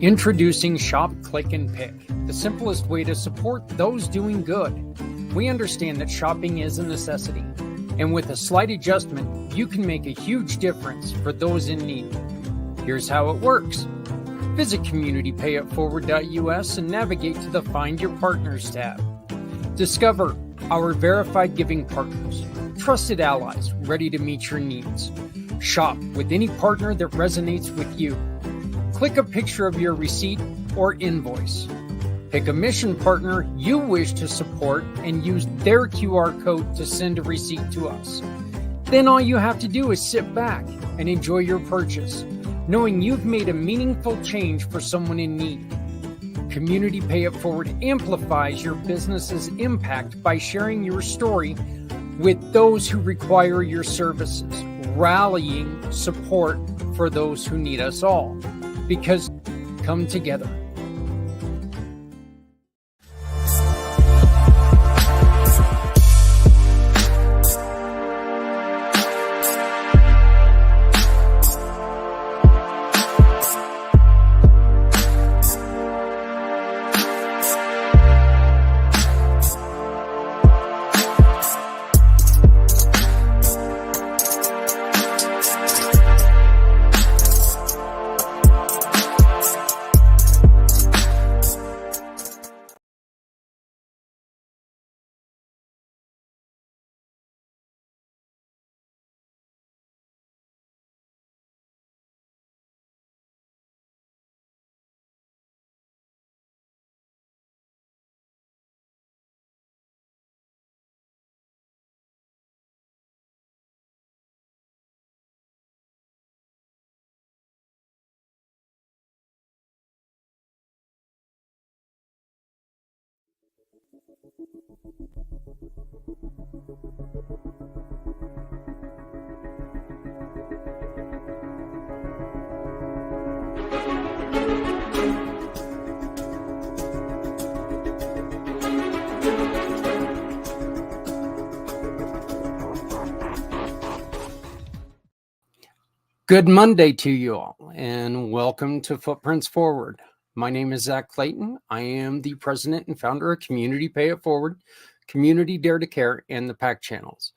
Introducing Shop, Click, and Pick, the simplest way to support those doing good. We understand that shopping is a necessity, and with a slight adjustment, you can make a huge difference for those in need. Here's how it works. Visit communitypayitforward.us and navigate to the Find Your Partners tab. Discover our verified giving partners, trusted allies ready to meet your needs. Shop with any partner that resonates with you. Click a picture of your receipt or invoice. Pick a mission partner you wish to support and use their QR code to send a receipt to us. Then all you have to do is sit back and enjoy your purchase, knowing you've made a meaningful change for someone in need. Community Pay It Forward amplifies your business's impact by sharing your story with those who require your services, rallying support for those who need us all. Because come together. Good Monday to you all, and welcome to Footprints Forward. My name is Zach Clayton. I am the president and founder of Community Pay It Forward, Community Dare to Care, and the PAC channels.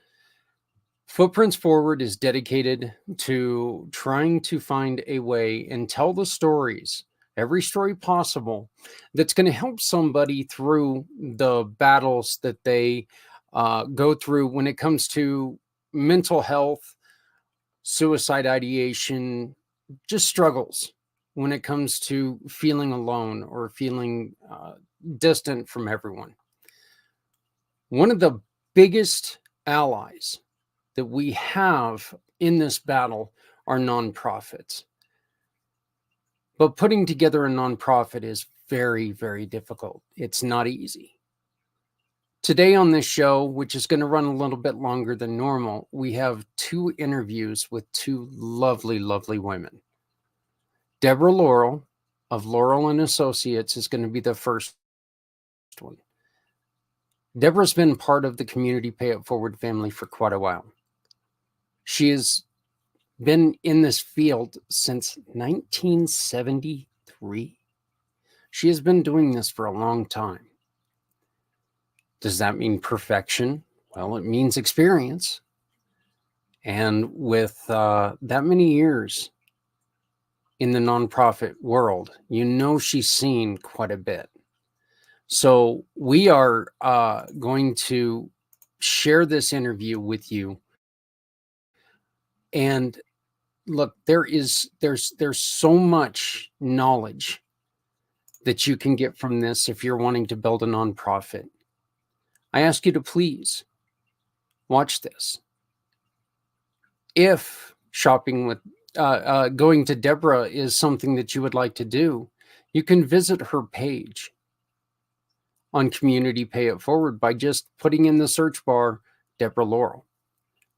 Footprints Forward is dedicated to trying to find a way and tell the stories, every story possible, that's going to help somebody through the battles that they go through when it comes to mental health, suicide ideation, just struggles when it comes to feeling alone or feeling distant from everyone. One of the biggest allies that we have in this battle are nonprofits. But putting together a nonprofit is very, very difficult. It's not easy. Today on this show, which is going to run a little bit longer than normal, we have two interviews with two lovely, lovely women. Deborah Laurel of Laurel and Associates is going to be the first one. Deborah's been part of the Community Pay It Forward family for quite a while. She has been in this field since 1973. She has been doing this for a long time. Does that mean perfection? Well, it means experience. And with that many years in the nonprofit world, you know she's seen quite a bit. So we are going to share this interview with you. And look, there's so much knowledge that you can get from this if you're wanting to build a nonprofit. I ask you to please watch this. If shopping with going to Deborah is something that you would like to do, you can visit her page on Community Pay It Forward by just putting in the search bar Deborah Laurel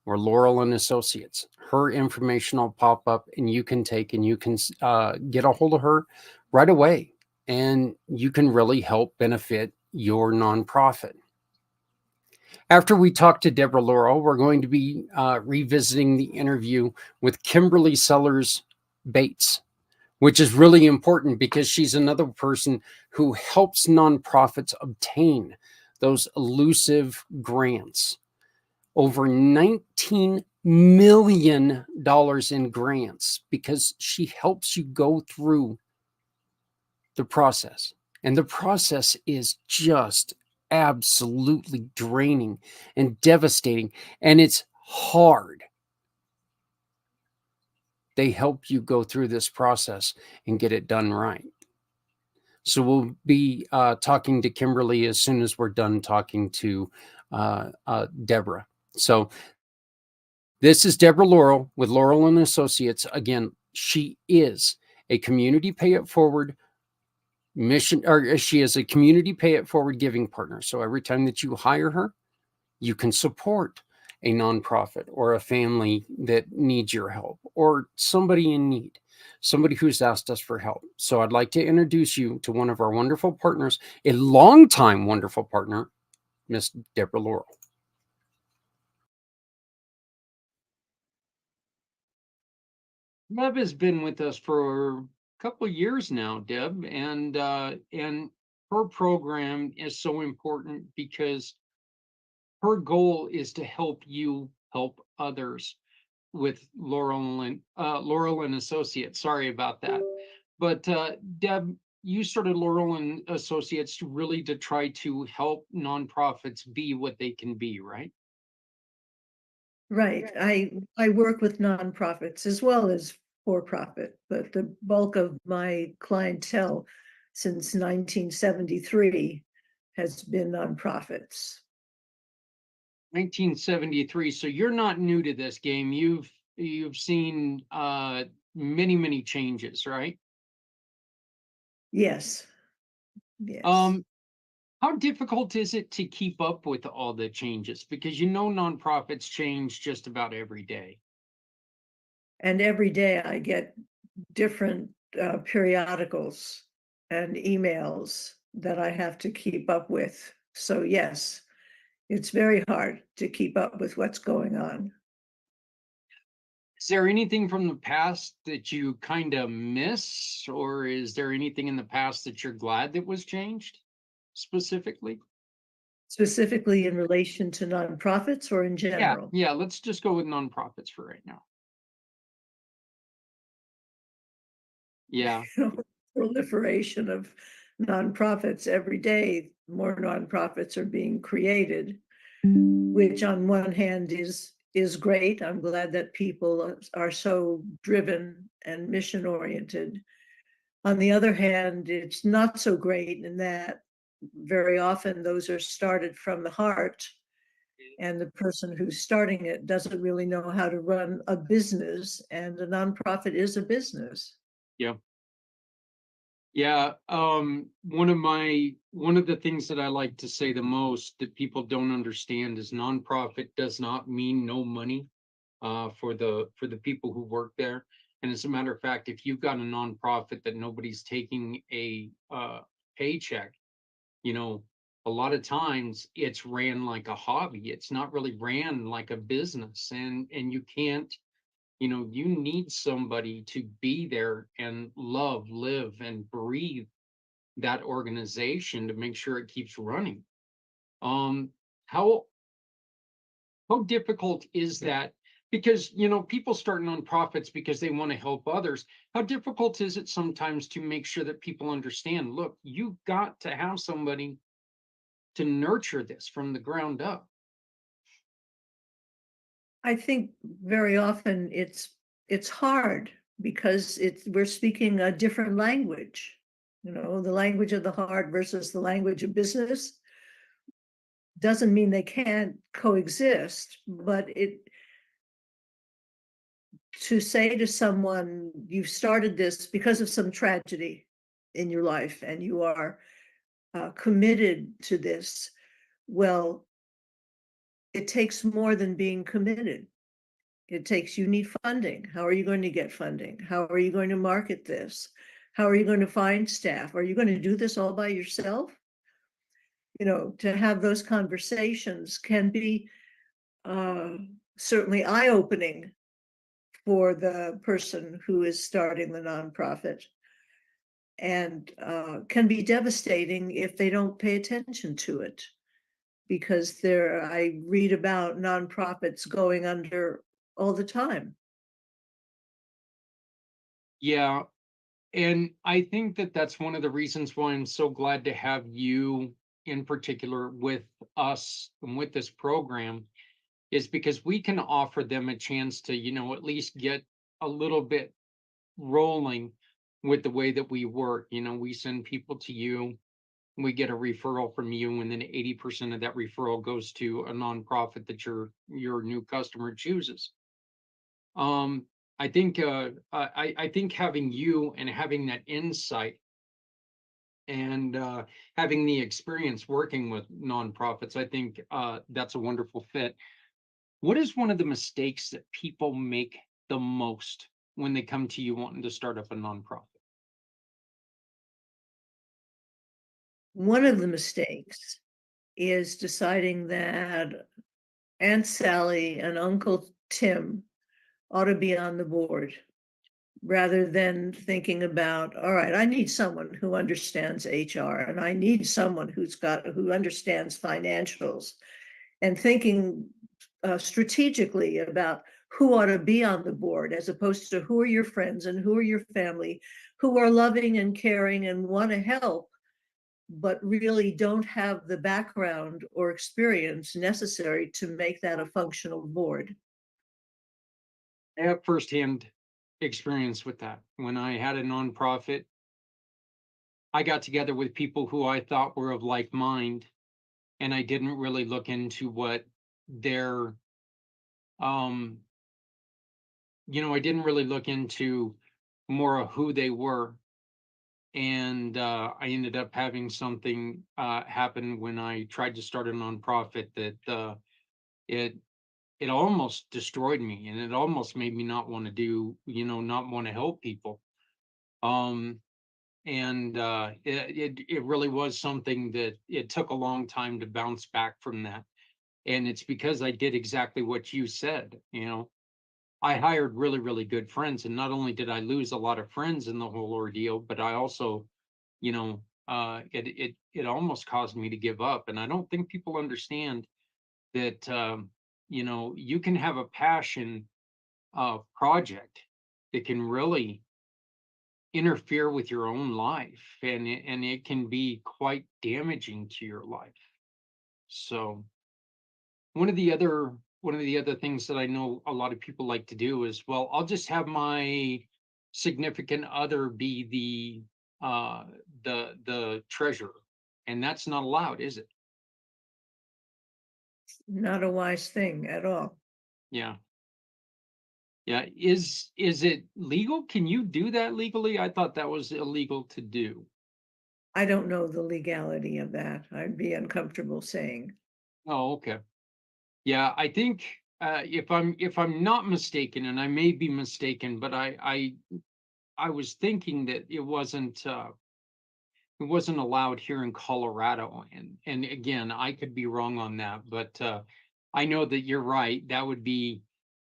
or Laurel and Associates. Her information will pop up and you can get a hold of her right away, and you can really help benefit your nonprofit. After we talk to Deborah Laurel, we're going to be revisiting the interview with Kimberly Sellers Bates. which is really important because she's another person who helps nonprofits obtain those elusive grants. Over $19 million in grants because she helps you go through the process. And the process is just absolutely draining and devastating, and it's hard. They help you go through this process and get it done right. So we'll be talking to Kimberly as soon as we're done talking to Deborah. So this is Deborah Laurel with Laurel and Associates. Again, she is a community pay it forward mission, or she is a community pay it forward giving partner. So every time that you hire her, you can support a nonprofit or a family that needs your help, or somebody in need, somebody who's asked us for help. So I'd like to introduce you to one of our wonderful partners, a longtime wonderful partner, Miss Deborah Laurel. Deb has been with us for a couple of years now, Deb, and her program is so important because her goal is to help you help others with Laurel and Associates. Sorry about that, but Deb, you started Laurel and Associates really to try to help nonprofits be what they can be, right? Right. I work with nonprofits as well as for-profit, but the bulk of my clientele since 1973 has been nonprofits. 1973. So you're not new to this game. You've seen many changes, right? Yes. Yes. How difficult is it to keep up with all the changes? Because nonprofits change just about every day. And every day I get different periodicals and emails that I have to keep up with. So yes, it's very hard to keep up with what's going on. Is there anything from the past that you kind of miss, or is there anything in the past that you're glad that was changed specifically? Specifically in relation to nonprofits or in general? Yeah, let's just go with nonprofits for right now. Yeah. Proliferation of nonprofits every day. More nonprofits are being created, which on one hand is great. I'm glad that people are so driven and mission oriented. On the other hand, it's not so great in that very often those are started from the heart, and the person who's starting it doesn't really know how to run a business, and a nonprofit is a business. Yeah. Yeah, one of the things that I like to say the most that people don't understand is nonprofit does not mean no money for the people who work there. And as a matter of fact, if you've got a nonprofit that nobody's taking a paycheck, you know, a lot of times it's ran like a hobby. It's not really ran like a business, and you can't, you need somebody to be there and love, live, and breathe that organization to make sure it keeps running. Um, how difficult is that? Because people start nonprofits because they want to help others. How difficult is it sometimes to make sure that people understand? Look, you've got to have somebody to nurture this from the ground up. I think very often it's hard because we're speaking a different language. The language of the heart versus the language of business doesn't mean they can't coexist, but to say to someone, you've started this because of some tragedy in your life and you are committed to this, well, it takes more than being committed. You need funding. How are you going to get funding? How are you going to market this? How are you going to find staff? Are you going to do this all by yourself? To have those conversations can be certainly eye-opening for the person who is starting the nonprofit, and can be devastating if they don't pay attention to it. Because I read about nonprofits going under all the time. Yeah. And I think that that's one of the reasons why I'm so glad to have you in particular with us and with this program, is because we can offer them a chance to, at least get a little bit rolling with the way that we work. We send people to you, we get a referral from you, and then 80% of that referral goes to a nonprofit that your new customer chooses. Um, I think having you and having that insight and having the experience working with nonprofits, I think that's a wonderful fit. What is one of the mistakes that people make the most when they come to you wanting to start up a nonprofit? One of the mistakes is deciding that Aunt Sally and Uncle Tim ought to be on the board, rather than thinking about, all right, I need someone who understands HR, and I need someone who understands financials, and thinking strategically about who ought to be on the board, as opposed to who are your friends and who are your family, who are loving and caring and want to help, but really don't have the background or experience necessary to make that a functional board. I have firsthand experience with that. When I had a nonprofit, I got together with people who I thought were of like mind, and I didn't really look into what their um I didn't really look into more of who they were. And I ended up having something happen when I tried to start a nonprofit that it it almost destroyed me, and it almost made me not want to not want to help people. Um, and it really was something that it took a long time to bounce back from that. And it's because I did exactly what you said. I hired really, really good friends, and not only did I lose a lot of friends in the whole ordeal, but I also, it almost caused me to give up. And I don't think people understand that, you can have a passion project that can really interfere with your own life, and it can be quite damaging to your life. So one of the other things that I know a lot of people like to do is, well, I'll just have my significant other be the treasurer, and that's not allowed, is it? Not a wise thing at all. Yeah. Yeah. Is it legal? Can you do that legally? I thought that was illegal to do. I don't know the legality of that. I'd be uncomfortable saying. Oh, okay. Yeah, I think if I'm not mistaken, and I may be mistaken, but I was thinking that it wasn't allowed here in Colorado. And again, I could be wrong on that, but I know that you're right. That would be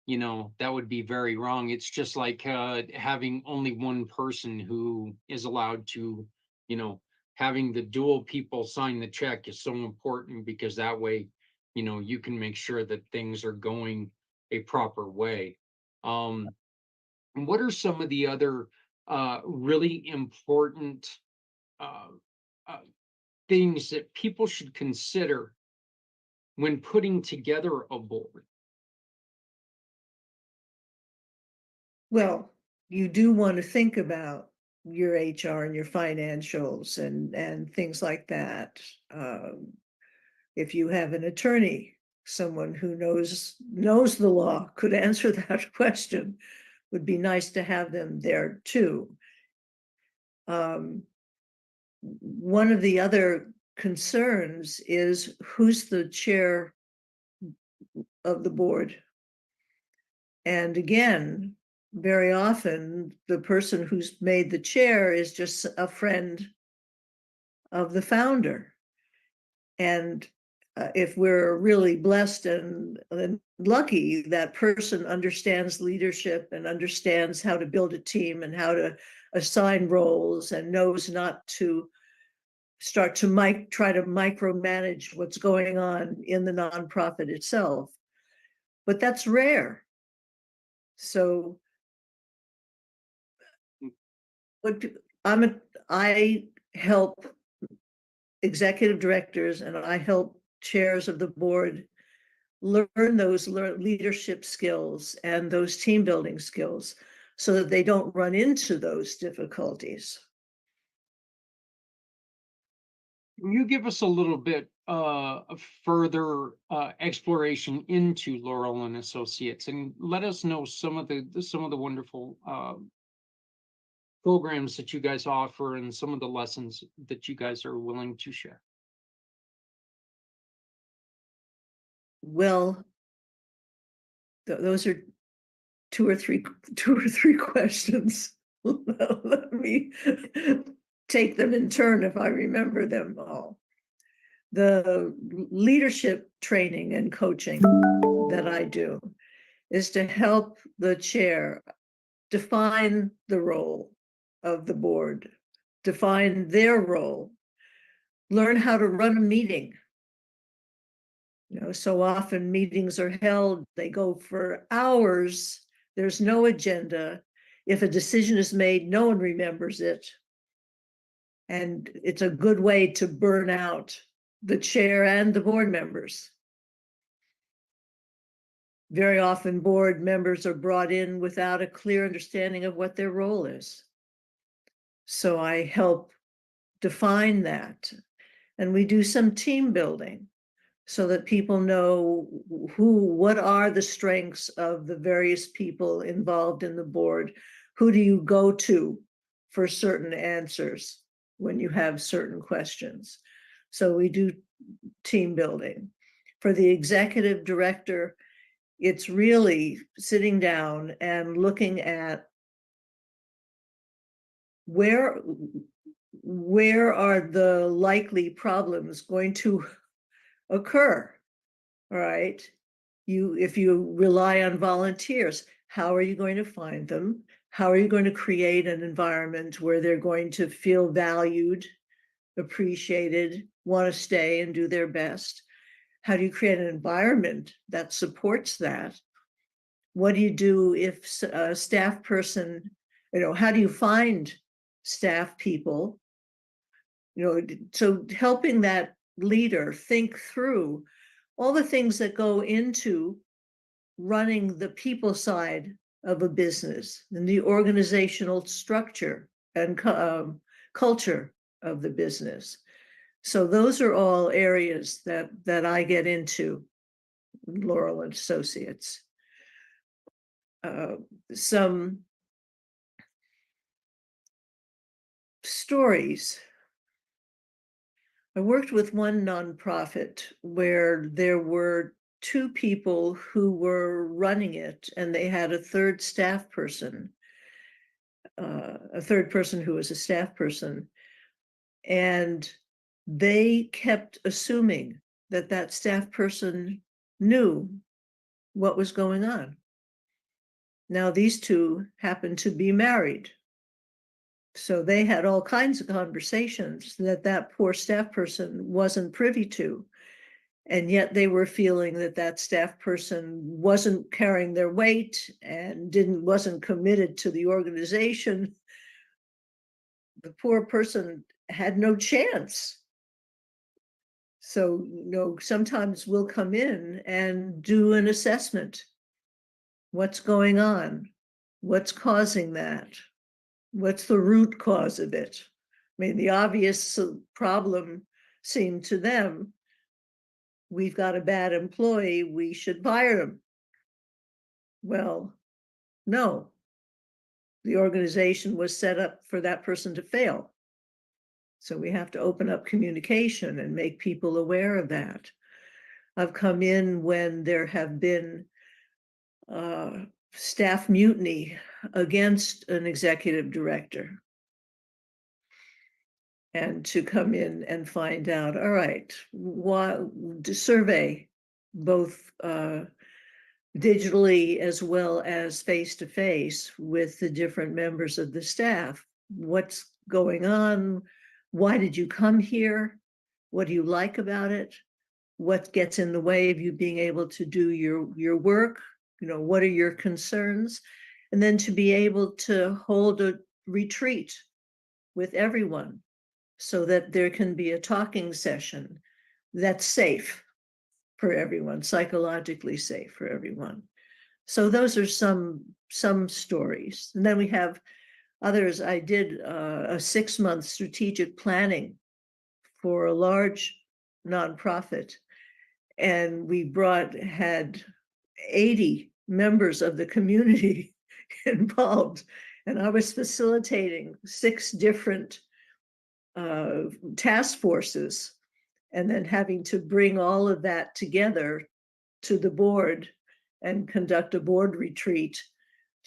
very wrong. It's just like having only one person who is allowed to, you know, having the dual people sign the check is so important, because that way, you can make sure that things are going a proper way. Um, and what are some of the other really important uh, uh, things that people should consider when putting together a board? Well, you do want to think about your HR and your financials and things like that. If you have an attorney, someone who knows the law, could answer that question, would be nice to have them there too. One of the other concerns is who's the chair of the board. And again, very often the person who's made the chair is just a friend of the founder. And if we're really blessed and lucky, that person understands leadership and understands how to build a team and how to assign roles and knows not to start to try to micromanage what's going on in the nonprofit itself. But that's rare. So I help executive directors and I help chairs of the board learn those leadership skills and those team building skills so that they don't run into those difficulties. Can you give us a little bit further exploration into Laurel and Associates, and let us know some of the wonderful programs that you guys offer and some of the lessons that you guys are willing to share? Well, those are two or three questions. Let me take them in turn if I remember them all. The leadership training and coaching that I do is to help the chair define the role of the board, define their role, learn how to run a meeting. So often meetings are held, they go for hours, there's no agenda. If a decision is made, no one remembers it. And it's a good way to burn out the chair and the board members. Very often board members are brought in without a clear understanding of what their role is. So I help define that. And we do some team building so that people know what are the strengths of the various people involved in the board. Who do you go to for certain answers when you have certain questions? So we do team building. For the executive director, it's really sitting down and looking at where are the likely problems going to occur. All right. If you rely on volunteers, how are you going to find them? How are you going to create an environment where they're going to feel valued, appreciated, want to stay and do their best? How do you create an environment that supports that? What do you do if a staff person, how do you find staff people? So helping that leader think through all the things that go into running the people side of a business and the organizational structure and culture of the business. So those are all areas that I get into, Laurel and Associates. Some stories. I worked with one nonprofit where there were two people who were running it, and they had a third person who was a staff person. And they kept assuming that staff person knew what was going on. Now, these two happened to be married. So they had all kinds of conversations that poor staff person wasn't privy to. And yet they were feeling that staff person wasn't carrying their weight and wasn't committed to the organization. The poor person had no chance. So, sometimes we'll come in and do an assessment. What's going on? What's causing that? What's the root cause of it? I mean, the obvious problem seemed to them, we've got a bad employee, we should fire him. Well, no. The organization was set up for that person to fail. So we have to open up communication and make people aware of that. I've come in when there have been staff mutiny against an executive director. and to come in and find out, all right, to survey both digitally as well as face to face with the different members of the staff. What's going on? Why did you come here? What do you like about it? What gets in the way of you being able to do your work? What are your concerns? And then to be able to hold a retreat with everyone so that there can be a talking session that's safe for everyone, psychologically safe for everyone. So those are some stories. And then we have others. I did a 6-month strategic planning for a large nonprofit, and we had 80 members of the community involved, and I was facilitating 6 different task forces, and then having to bring all of that together to the board and conduct a board retreat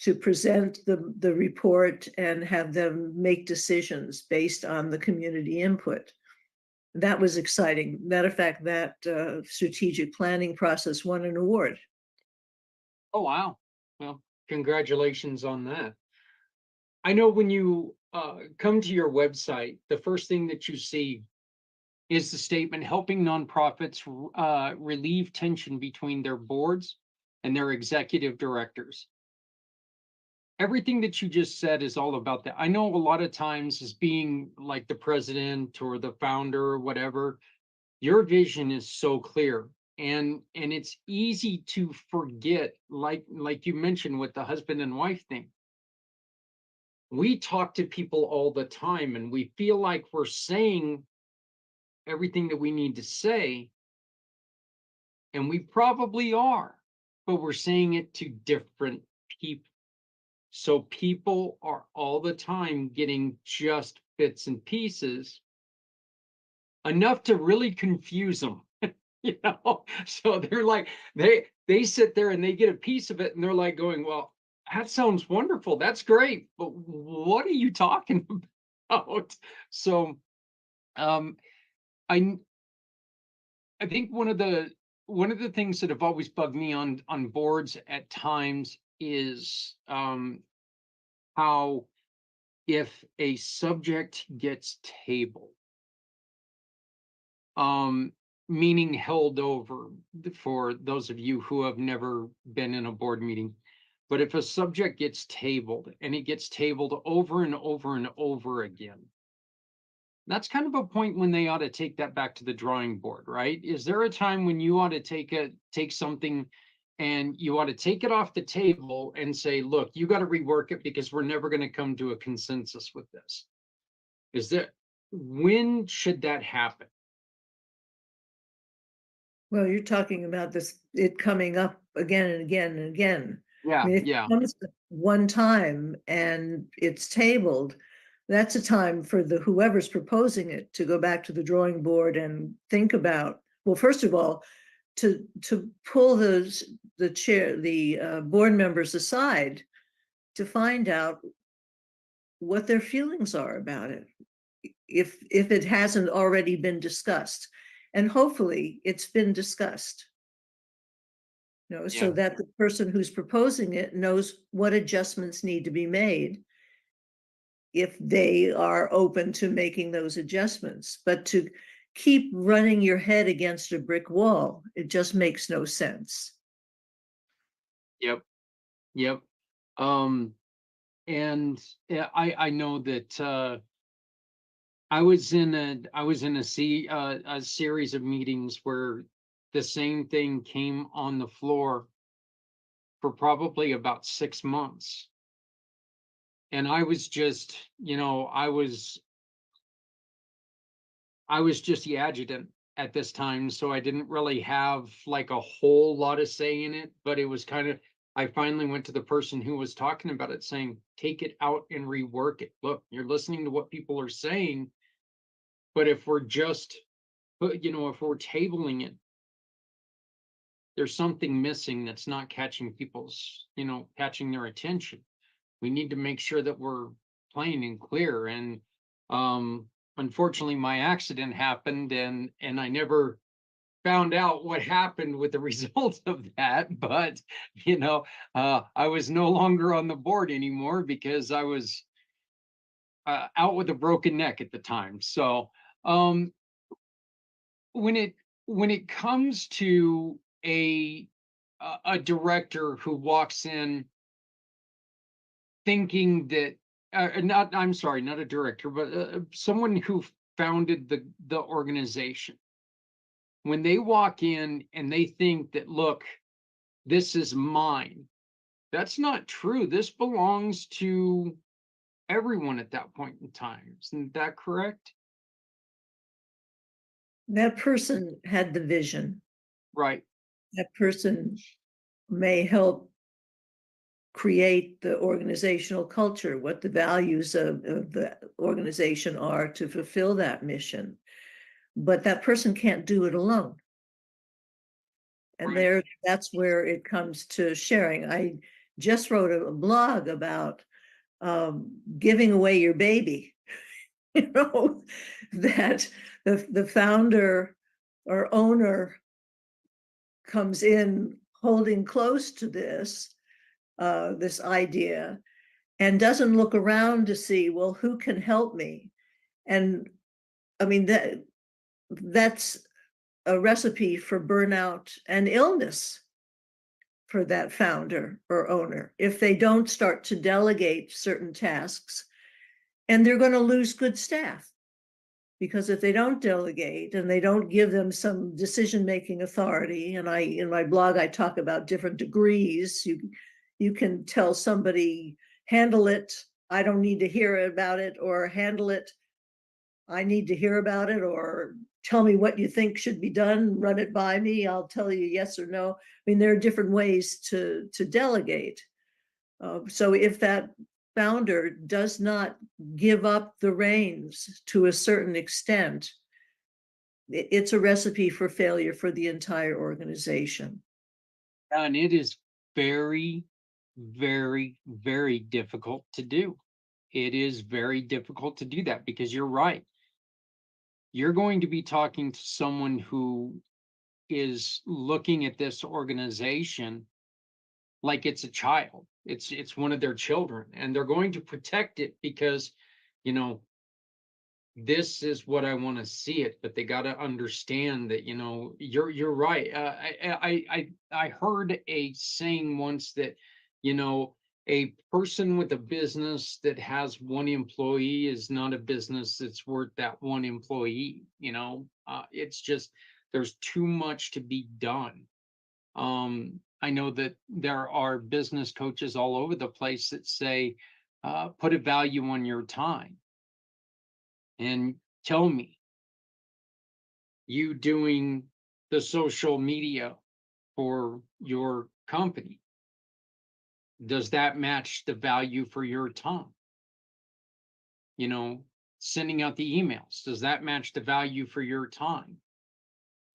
to present the report and have them make decisions based on the community input. That was exciting. Matter of fact, that strategic planning process won an award. Oh, wow. Well, congratulations on that. I know when you come to your website, the first thing that you see is the statement helping nonprofits relieve tension between their boards and their executive directors. Everything that you just said is all about that. I know a lot of times, as being like the president or the founder or whatever, your vision is so clear, and it's easy to forget, like you mentioned with the husband and wife thing. We talk to people all the time and we feel like we're saying everything that we need to say, and we probably are, but we're saying it to different people. So people are all the time getting just bits and pieces, enough to really confuse them. So they're like, they sit there and they get a piece of it and they're like going, well, that sounds wonderful, that's great, but what are you talking about? So um i I think one of the things that have always bugged me on boards at times is how, if a subject gets tabled, um meaning held over, for those of you who have never been in a board meeting, but if a subject gets tabled and it gets tabled over and over and over again, that's kind of a point when they ought to take that back to the drawing board, right? Is there a time when you ought to take something and you ought to take it off the table and say, look, you got to rework it because we're never going to come to a consensus with this? Is there, when should that happen? Well, you're talking about it coming up again and again and again. I Yeah, mean, if it yeah, comes one time and it's tabled, that's a time for whoever's proposing it to go back to the drawing board and think about, well, first of all, to pull the board members aside to find out what their feelings are about it, if it hasn't already been discussed, and hopefully it's been discussed. So yeah, that the person who's proposing it knows what adjustments need to be made if they are open to making those adjustments. But to keep running your head against a brick wall, it just makes no sense. yep, yep. Um, and yeah, I know that I was in a series of meetings where the same thing came on the floor for probably about 6 months. And I was just, I was just the adjutant at this time, so I didn't really have like a whole lot of say in it, but it was kind of, I finally went to the person who was talking about it saying, take it out and rework it. Look, you're listening to what people are saying, but if we're just, if we're tabling it, there's something missing that's not catching their attention. We need to make sure that we're plain and clear. And unfortunately, my accident happened, and I never found out what happened with the result of that. But I was no longer on the board anymore because I was out with a broken neck at the time. So um, when it comes to a director who walks in thinking that not I'm sorry, not a director, but someone who founded the organization, when they walk in and they think that, look, this is mine, that's not true. This belongs to everyone at that point in time. Isn't that correct? That person had the vision. Right. That person may help create the organizational culture, what the values of the organization are to fulfill that mission. But that person can't do it alone. And Right. that's where it comes to sharing. I just wrote a blog about giving away your baby. That the founder or owner comes in holding close to this idea, and doesn't look around to see, well, who can help me? And I mean, that's a recipe for burnout and illness for that founder or owner if they don't start to delegate certain tasks, and they're going to lose good staff. Because if they don't delegate and they don't give them some decision-making authority, and in my blog, I talk about different degrees. You can tell somebody, handle it, I don't need to hear about it, or handle it, I need to hear about it, or tell me what you think should be done, run it by me, I'll tell you yes or no. I mean, there are different ways to delegate. So if that founder does not give up the reins to a certain extent, it's a recipe for failure for the entire organization. And it is very, very, very difficult to do. It is very difficult to do that because you're right. You're going to be talking to someone who is looking at this organization like it's a child. It's one of their children, and they're going to protect it because, you know, this is what I want to see it. But they got to understand that, you're right. I heard a saying once that, a person with a business that has one employee is not a business that's worth that one employee. It's just, there's too much to be done. I know that there are business coaches all over the place that say, put a value on your time and tell me, you doing the social media for your company, does that match the value for your time? Sending out the emails, does that match the value for your time?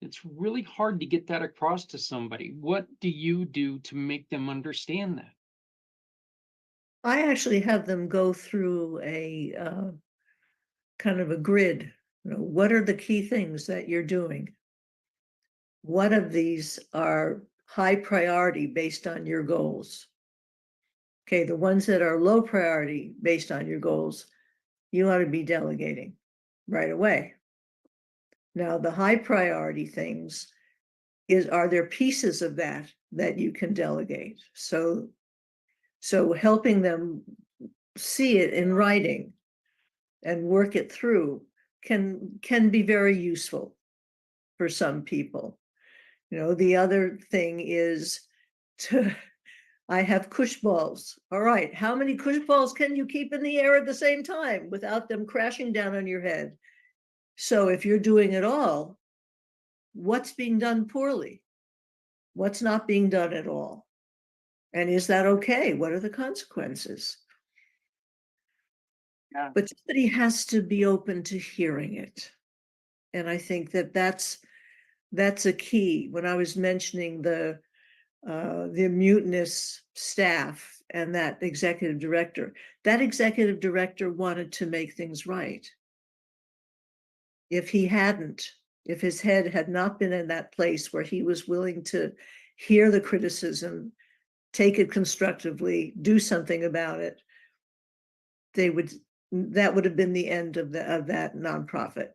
It's really hard to get that across to somebody. What do you do to make them understand that? I actually have them go through a kind of a grid. What are the key things that you're doing? What of these are high priority based on your goals? Okay, the ones that are low priority based on your goals, you ought to be delegating right away. Now, the high priority things are there pieces of that you can delegate. So helping them see it in writing and work it through can be very useful for some people. The other thing is I have cush balls. All right, how many cush balls can you keep in the air at the same time without them crashing down on your head? So if you're doing it all, what's being done poorly? What's not being done at all? And is that okay? What are the consequences? Yeah. But somebody has to be open to hearing it. And I think that's a key. When I was mentioning the mutinous staff and that executive director wanted to make things right. if he hadn't, if his head had not been in that place where he was willing to hear the criticism, take it constructively, do something about it, that would have been the end of that nonprofit.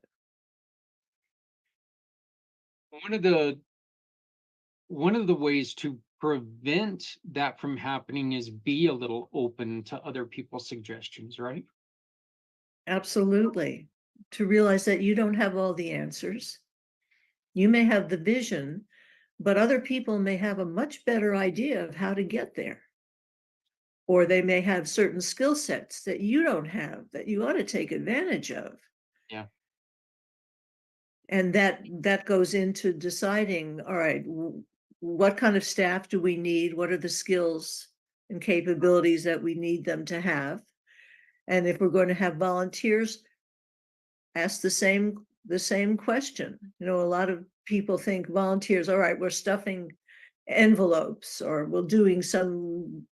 One of the ways to prevent that from happening is be a little open to other people's suggestions, right? Absolutely. To realize that you don't have all the answers. You may have the vision, but other people may have a much better idea of how to get there. Or they may have certain skill sets that you don't have that you ought to take advantage of. Yeah. And that goes into deciding, all right, what kind of staff do we need? What are the skills and capabilities that we need them to have? And if we're going to have volunteers, ask the same question. You know, a lot of people think volunteers, all right, we're stuffing envelopes or we're doing some,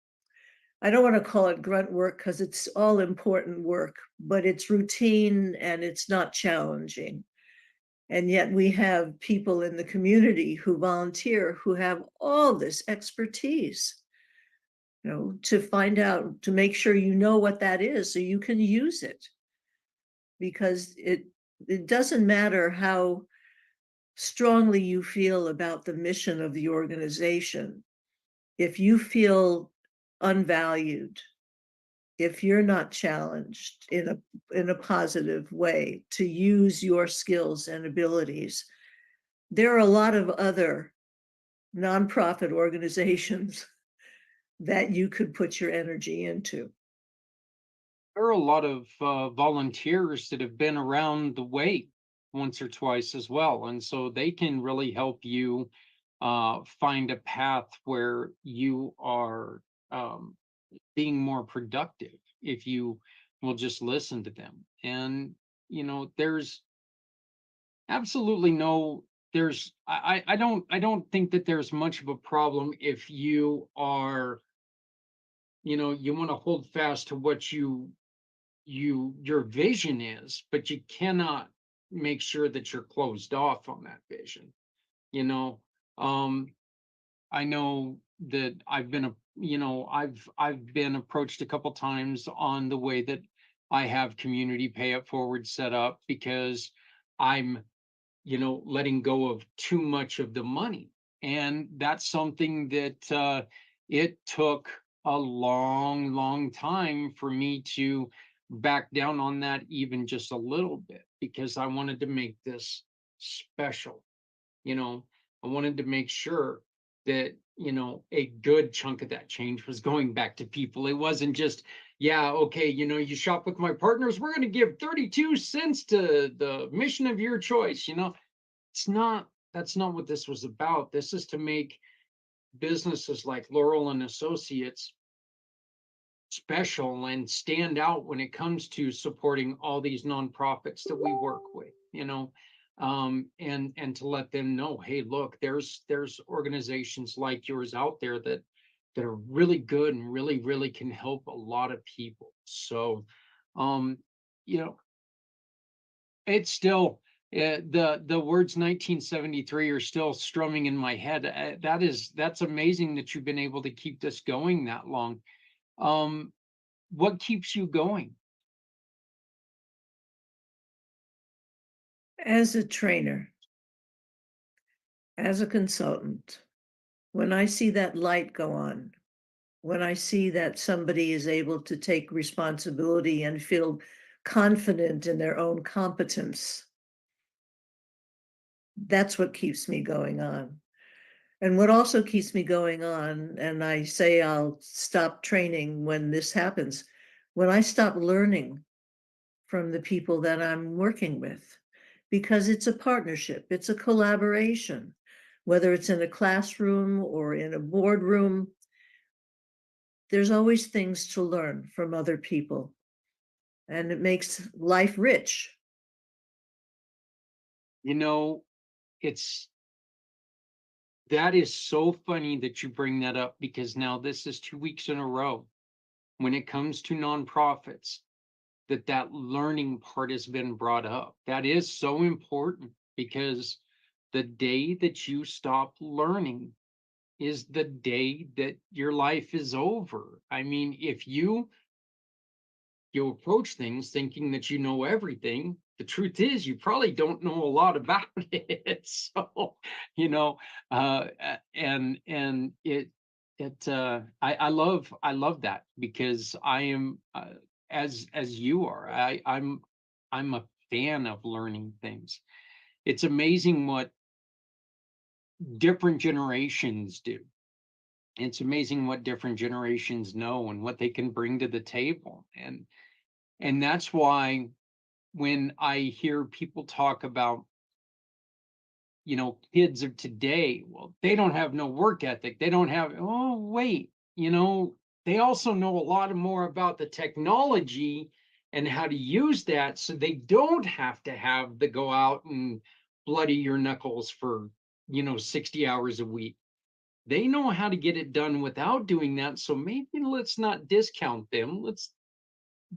I don't want to call it grunt work because it's all important work, but it's routine and it's not challenging. And yet we have people in the community who volunteer who have all this expertise, you know, to find out, to make sure you know what that is so you can use it. Because it doesn't matter how strongly you feel about the mission of the organization. If you feel unvalued, if you're not challenged in a positive way to use your skills and abilities, there are a lot of other nonprofit organizations that you could put your energy into. There are a lot of volunteers that have been around the way once or twice as well. And so they can really help you find a path where you are being more productive if you will just listen to them. And, there's absolutely no, I don't think that there's much of a problem if you are, you want to hold fast to what your vision is, but you cannot make sure that you're closed off on that vision. you know um I know that I've been approached a couple times on the way that I have community pay it forward set up, because I'm letting go of too much of the money. And that's something that it took a long, long time for me to back down on that, even just a little bit, because I wanted to make this special. You know, I wanted to make sure that, a good chunk of that change was going back to people. It wasn't just, yeah, okay, you shop with my partners, we're going to give 32 cents to the mission of your choice. It's not, that's not what this was about. This is to make businesses like Laurel and Associates special and stand out when it comes to supporting all these nonprofits that we work with, and to let them know, hey, look, there's organizations like yours out there that are really good and really, really can help a lot of people. So, um, you know, it's still, the words 1973 are still strumming in my head. That's amazing that you've been able to keep this going that long. Um, what keeps you going? As a trainer, as a consultant, when I see that light go on, when I see that somebody is able to take responsibility and feel confident in their own competence, that's what keeps me going on. And what also keeps me going on, and I say I'll stop training when this happens, when I stop learning from the people that I'm working with, because it's a partnership, it's a collaboration, whether it's in a classroom or in a boardroom, there's always things to learn from other people, and it makes life rich. You know, it's that is so funny that you bring that up, because now this is 2 weeks in a row when it comes to nonprofits. that learning part has been brought up. That is so important, because the day that you stop learning is the day that your life is over. I mean, if you approach things thinking that you know everything, the truth is you probably don't know a lot about it. So, you know, and I love that, because I am, as you are, I'm a fan of learning things. It's amazing what different generations do. It's amazing what different generations know and what they can bring to the table. And that's why when I hear people talk about, kids of today, well, they don't have no work ethic. They don't have, oh, wait, they also know a lot more about the technology and how to use that, so they don't have to have the go out and bloody your knuckles for, 60 hours a week. They know how to get it done without doing that. So maybe let's not discount them. Let's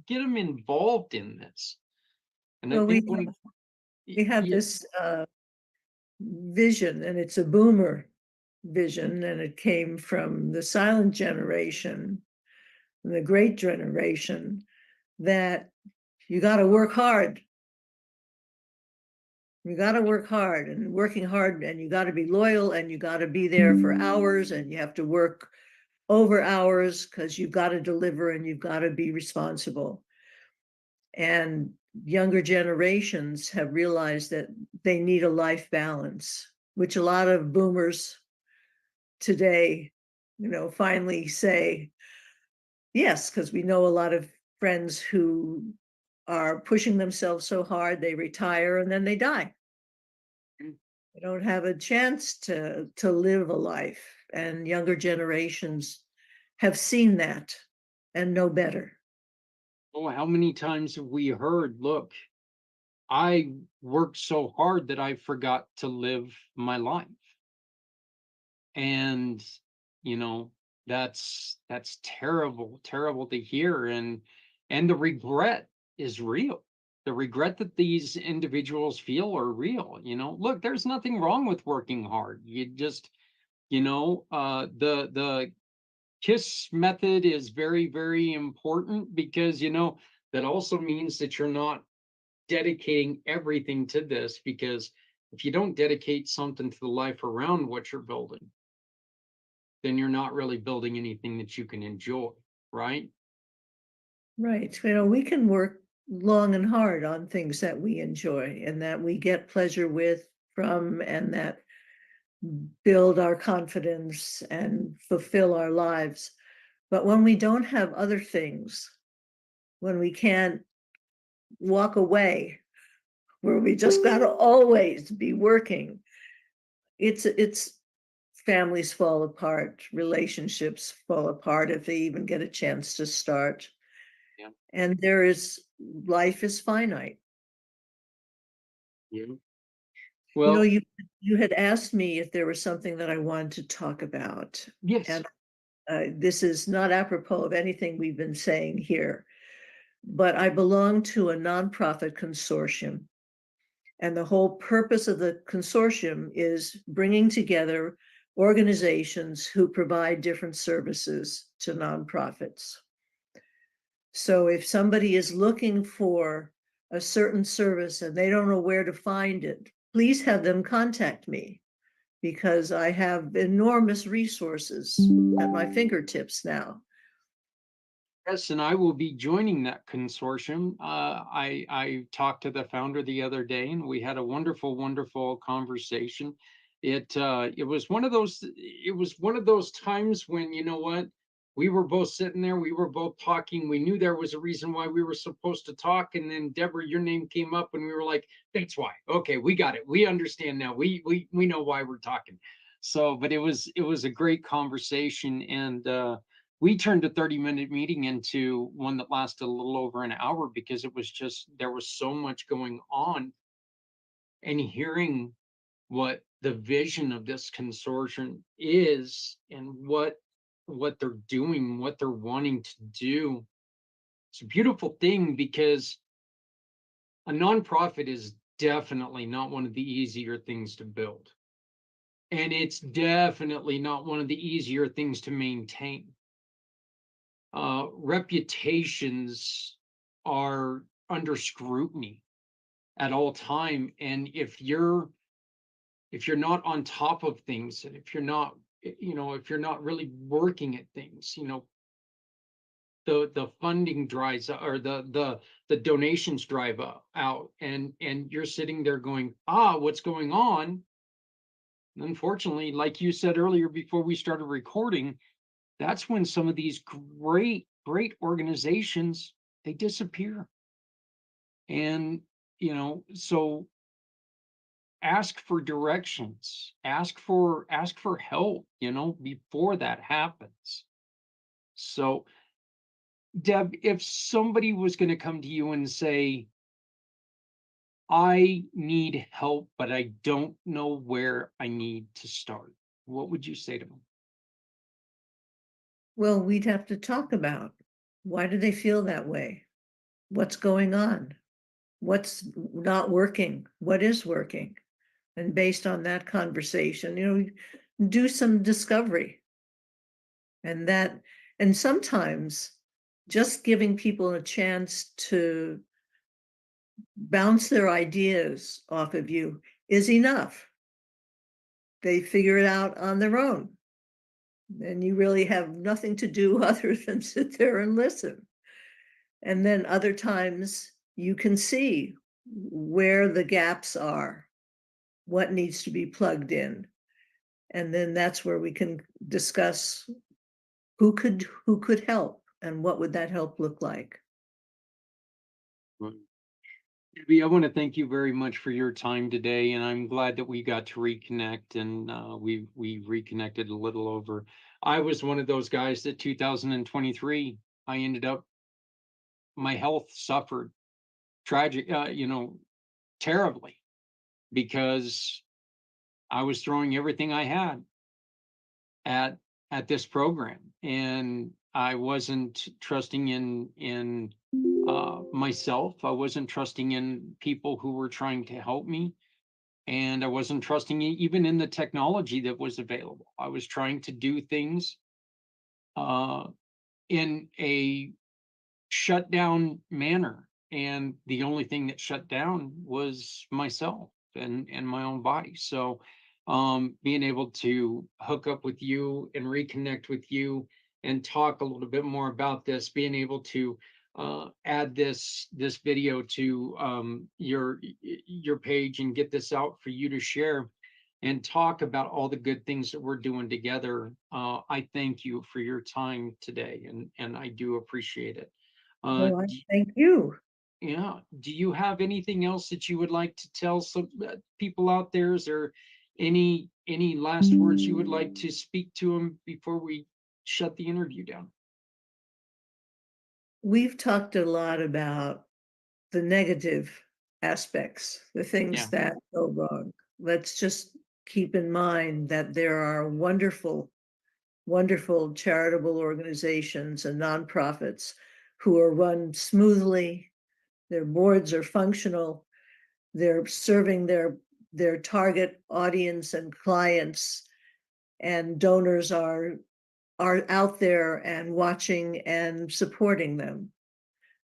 get them involved in this. And I Well, think when, we have yeah, this vision, and it's a boomer vision, and it came from the silent generation, the great generation, that you got to work hard. You got to work hard, and working hard, and you got to be loyal, and you got to be there for hours, and you have to work over hours because you've got to deliver and you've got to be responsible. And younger generations have realized that they need a life balance, which a lot of boomers today, finally say yes, because we know a lot of friends who are pushing themselves so hard they retire and then they die. They don't have a chance to live a life, and younger generations have seen that and know better. oh, how many times have we heard, look, I worked so hard that I forgot to live my life. And, you know, that's terrible, terrible to hear. And the regret is real. The regret that these individuals feel are real. Look, there's nothing wrong with working hard. You just, the KISS method is very, very important, because that also means that you're not dedicating everything to this, because if you don't dedicate something to the life around what you're building, then you're not really building anything that you can enjoy, right? Right. We can work long and hard on things that we enjoy and that we get pleasure with from, and that build our confidence and fulfill our lives. But when we don't have other things, when we can't walk away, where we just got to always be working, it's families fall apart, relationships fall apart if they even get a chance to start. Yeah. And life is finite. Yeah. You know, Well, you had asked me if there was something that I wanted to talk about, yes. and this is not apropos of anything we've been saying here, but I belong to a nonprofit consortium, and the whole purpose of the consortium is bringing together organizations who provide different services to nonprofits. So if somebody is looking for a certain service and they don't know where to find it, please have them contact me, because I have enormous resources at my fingertips now. Yes, and I will be joining that consortium. I talked to the founder the other day, and we had a wonderful, wonderful conversation. It was one of those times when, you know what, we were both sitting there, we were both talking. We knew there was a reason why we were supposed to talk, and then Deborah, your name came up, and we were like, "That's why." Okay, we got it. We understand now. We know why we're talking. So, but it was a great conversation, and we turned a 30-minute meeting into one that lasted a little over an hour, because there was so much going on. And hearing what the vision of this consortium is, and what they're doing, what they're wanting to do, It's a beautiful thing because a nonprofit is definitely not one of the easier things to build. And it's definitely not one of the easier things to maintain. Reputations are under scrutiny at all time. And if you're not on top of things, and if you're not, if you're not really working at things, the funding dries up, or the donations drive out, and you're sitting there going, what's going on? And unfortunately, like you said earlier before we started recording, that's when some of these great organizations, they disappear. And so ask for directions, ask for help, before that happens. So Deb, if somebody was going to come to you and say, I need help, but I don't know where I need to start, what would you say to them? Well, we'd have to talk about, why do they feel that way? What's going on? What's not working? What is working? And based on that conversation, do some discovery. And sometimes just giving people a chance to bounce their ideas off of you is enough. They figure it out on their own. And you really have nothing to do other than sit there and listen. And then other times you can see where the gaps are, what needs to be plugged in. And then that's where we can discuss who could help and what would that help look like. Debbie, I want to thank you very much for your time today, and I'm glad that we got to reconnect, and we reconnected a little over. I was one of those guys that 2023, I ended up, my health suffered tragic, terribly, because I was throwing everything I had at this program, and I wasn't trusting in myself. I wasn't trusting in people who were trying to help me, and I wasn't trusting even in the technology that was available. I was trying to do things uh, in a shut down manner, and the only thing that shut down was myself and my own body. So being able to hook up with you and reconnect with you and talk a little bit more about this, being able to add this video to your page and get this out for you to share and talk about all the good things that we're doing together. I thank you for your time today, and I do appreciate it. Well, I thank you. Yeah. Do you have anything else that you would like to tell some people out there? Is there any last words you would like to speak to them before we shut the interview down? We've talked a lot about the negative aspects, the Yeah. things that go wrong. Let's just keep in mind that there are wonderful, wonderful charitable organizations and nonprofits who are run smoothly. Their boards are functional. They're serving their target audience and clients, and donors are out there and watching and supporting them.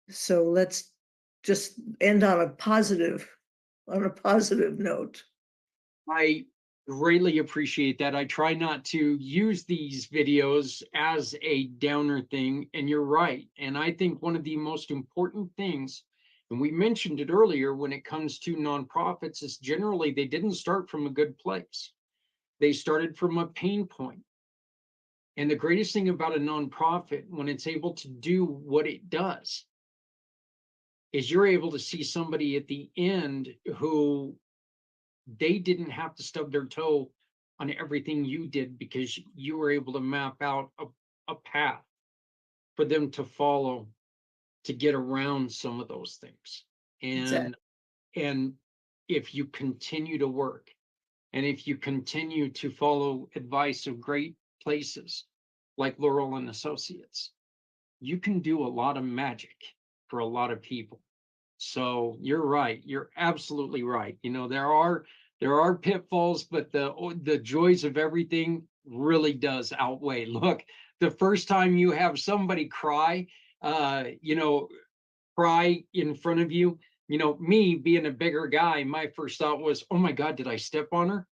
So let's just end on a positive note. I greatly appreciate that. I try not to use these videos as a downer thing, and you're right. And I think one of the most important things, and we mentioned it earlier, when it comes to nonprofits, is generally they didn't start from a good place. They started from a pain point. And the greatest thing about a nonprofit, when it's able to do what it does, is you're able to see somebody at the end who they didn't have to stub their toe on everything you did, because you were able to map out a path for them to follow to get around some of those things. Exactly. And if you continue to work, and if you continue to follow advice of great places like Laurel and Associates, you can do a lot of magic for a lot of people. So you're right. You're absolutely right. There are pitfalls, but the joys of everything really does outweigh. Look, the first time you have somebody cry, cry in front of you, me being a bigger guy, my first thought was, oh my God, did I step on her?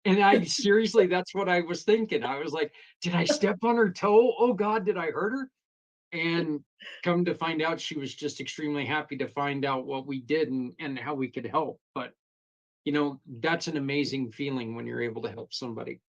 And I seriously, that's what I was thinking. I was like, did I step on her toe? Oh God, did I hurt her? And come to find out, she was just extremely happy to find out what we did and how we could help. But that's an amazing feeling when you're able to help somebody.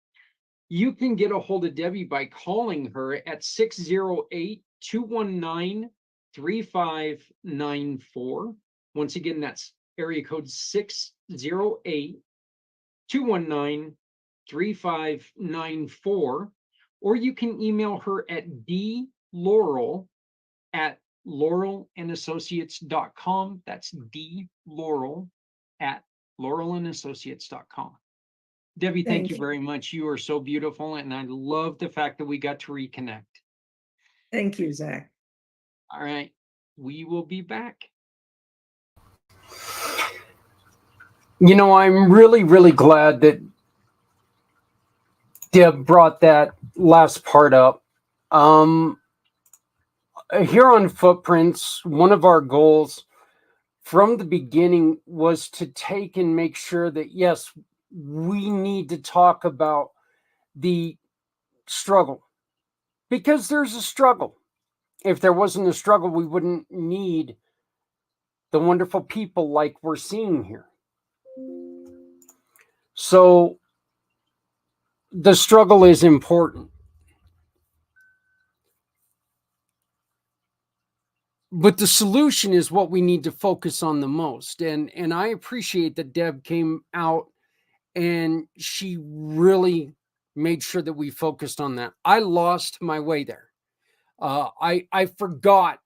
You can get a hold of Debbie by calling her at 608-219-3594. Once again, that's area code 608-219-3594. Or you can email her at dlaurel@laurelandassociates.com. That's dlaurel@laurelandassociates.com. Debbie, thank you Thank you. very much. You are so beautiful, and I love the fact that we got to reconnect. Thank you, Zach. All right, we will be back. I'm really, really glad that Deb brought that last part up. Here on Footprints, one of our goals from the beginning was to take and make sure that, yes, we need to talk about the struggle, because there's a struggle. If there wasn't a struggle, we wouldn't need the wonderful people like we're seeing here. So the struggle is important. But the solution is what we need to focus on the most. And I appreciate that Deb came out and she really made sure that we focused on that. I lost my way there. I forgot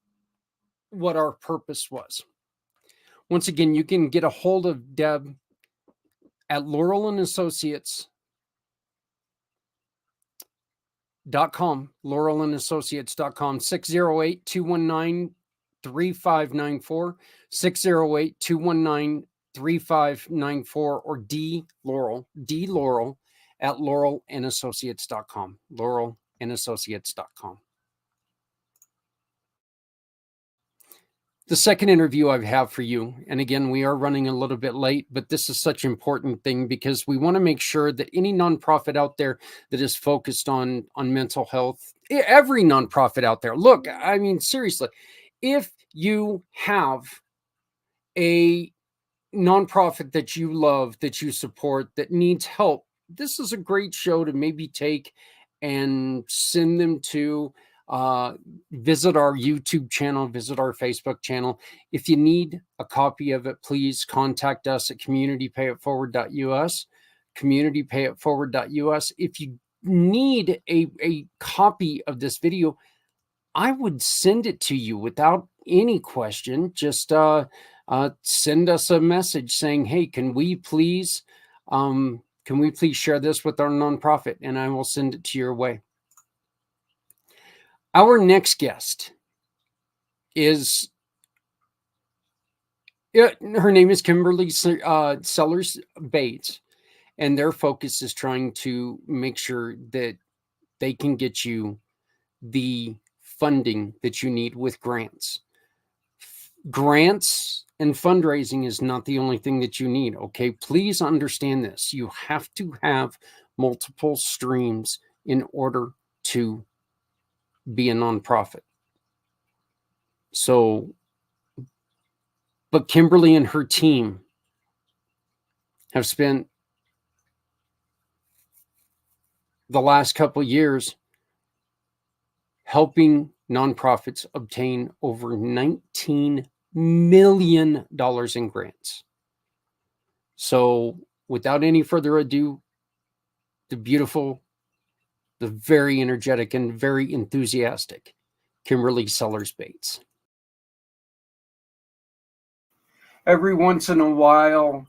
what our purpose was. Once again, you can get a hold of Deb at Laurel and Associates.com, laurelandassociates.com, 608-219-3594, 608-219-3594, or dlaurel at laurelandassociates.com, laurelandassociates.com. The second interview I have for you, and again, we are running a little bit late, but this is such an important thing because we want to make sure that any nonprofit out there that is focused on mental health, every nonprofit out there, look, I mean, seriously, if you have a nonprofit that you love, that you support, that needs help, this is a great show to maybe take and send them to. Visit our YouTube channel, visit our Facebook channel. If you need a copy of it, please contact us at communitypayitforward.us, communitypayitforward.us. If you need a copy of this video, I would send it to you without any question. Just send us a message saying, hey, can we please share this with our nonprofit? And I will send it to your way. Our next guest is, her name is Kimberly Sellers Bates, and their focus is trying to make sure that they can get you the funding that you need with grants. Grants and fundraising is not the only thing that you need, okay? Please understand this. You have to have multiple streams in order to be a nonprofit. So, but Kimberly and her team have spent the last couple of years helping nonprofits obtain over $19 million in grants. So without any further ado, the beautiful, the very energetic, and very enthusiastic Kimberly Sellers Bates. Every once in a while,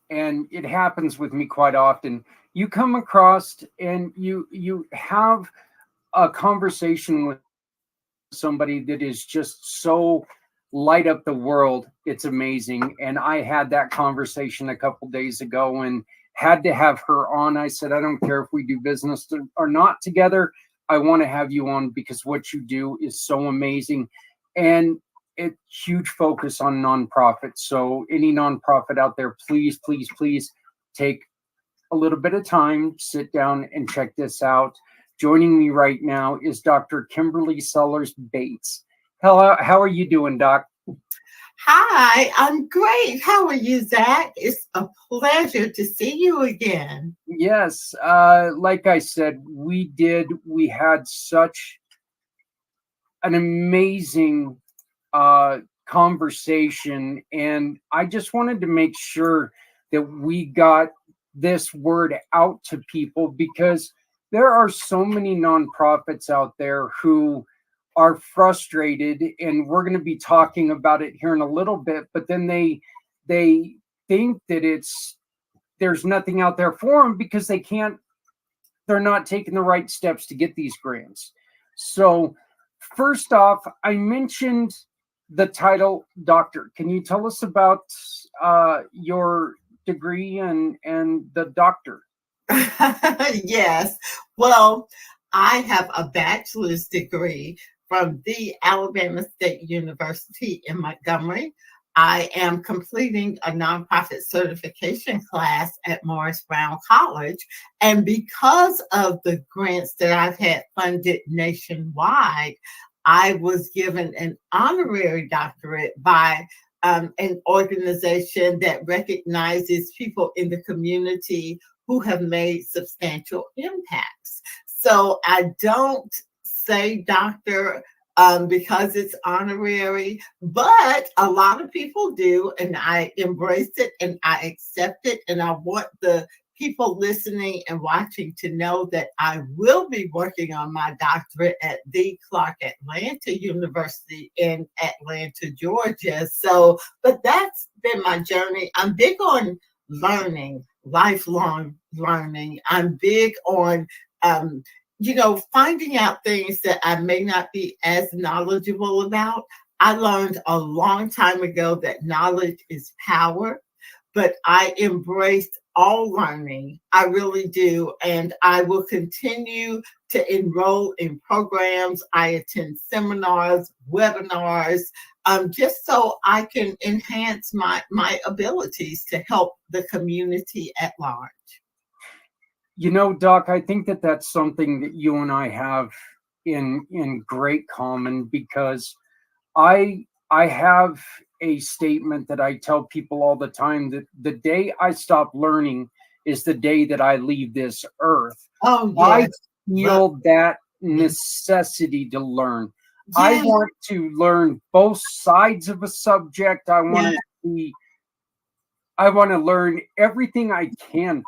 and it happens with me quite often, you come across and you have a conversation with somebody that is just so light up the world. It's amazing. And I had that conversation a couple days ago and had to have her on. I said, I don't care if we do business or not together. I want to have you on because what you do is so amazing. And it huge focus on nonprofits. So any nonprofit out there, please, please, please take a little bit of time, sit down and check this out. Joining me right now is Dr. Kimberly Sellers Bates. Hello, how are you doing, Doc? Hi, I'm great. How are you, Zach? It's a pleasure to see you again. Yes, like I said, we had such an amazing conversation, and I just wanted to make sure that we got this word out to people because there are so many nonprofits out there who are frustrated, and we're going to be talking about it here in a little bit, but then they think that there's nothing out there for them because they're not taking the right steps to get these grants. So first off, I mentioned the title doctor. Can you tell us about your degree and the doctor? Yes. Well, I have a bachelor's degree from the Alabama State University in Montgomery. I am completing a nonprofit certification class at Morris Brown College. And because of the grants that I've had funded nationwide, I was given an honorary doctorate by an organization that recognizes people in the community who have made substantial impacts. So I don't say doctor because it's honorary, but a lot of people do, and I embrace it and I accept it, and I want the people listening and watching to know that I will be working on my doctorate at the Clark Atlanta University in Atlanta, Georgia. So, but that's been my journey. I'm big on learning, lifelong learning. I'm big on finding out things that I may not be as knowledgeable about. I learned a long time ago that knowledge is power, but I embraced all learning. I really do. And I will continue to enroll in programs. I attend seminars, webinars, just so I can enhance my abilities to help the community at large. You know, Doc, I think that that's something that you and I have in great common because I have a statement that I tell people all the time that the day I stop learning is the day that I leave this earth. Oh, yes. I feel that necessity to learn. Yes. I want to learn both sides of a subject. I want to learn everything I can.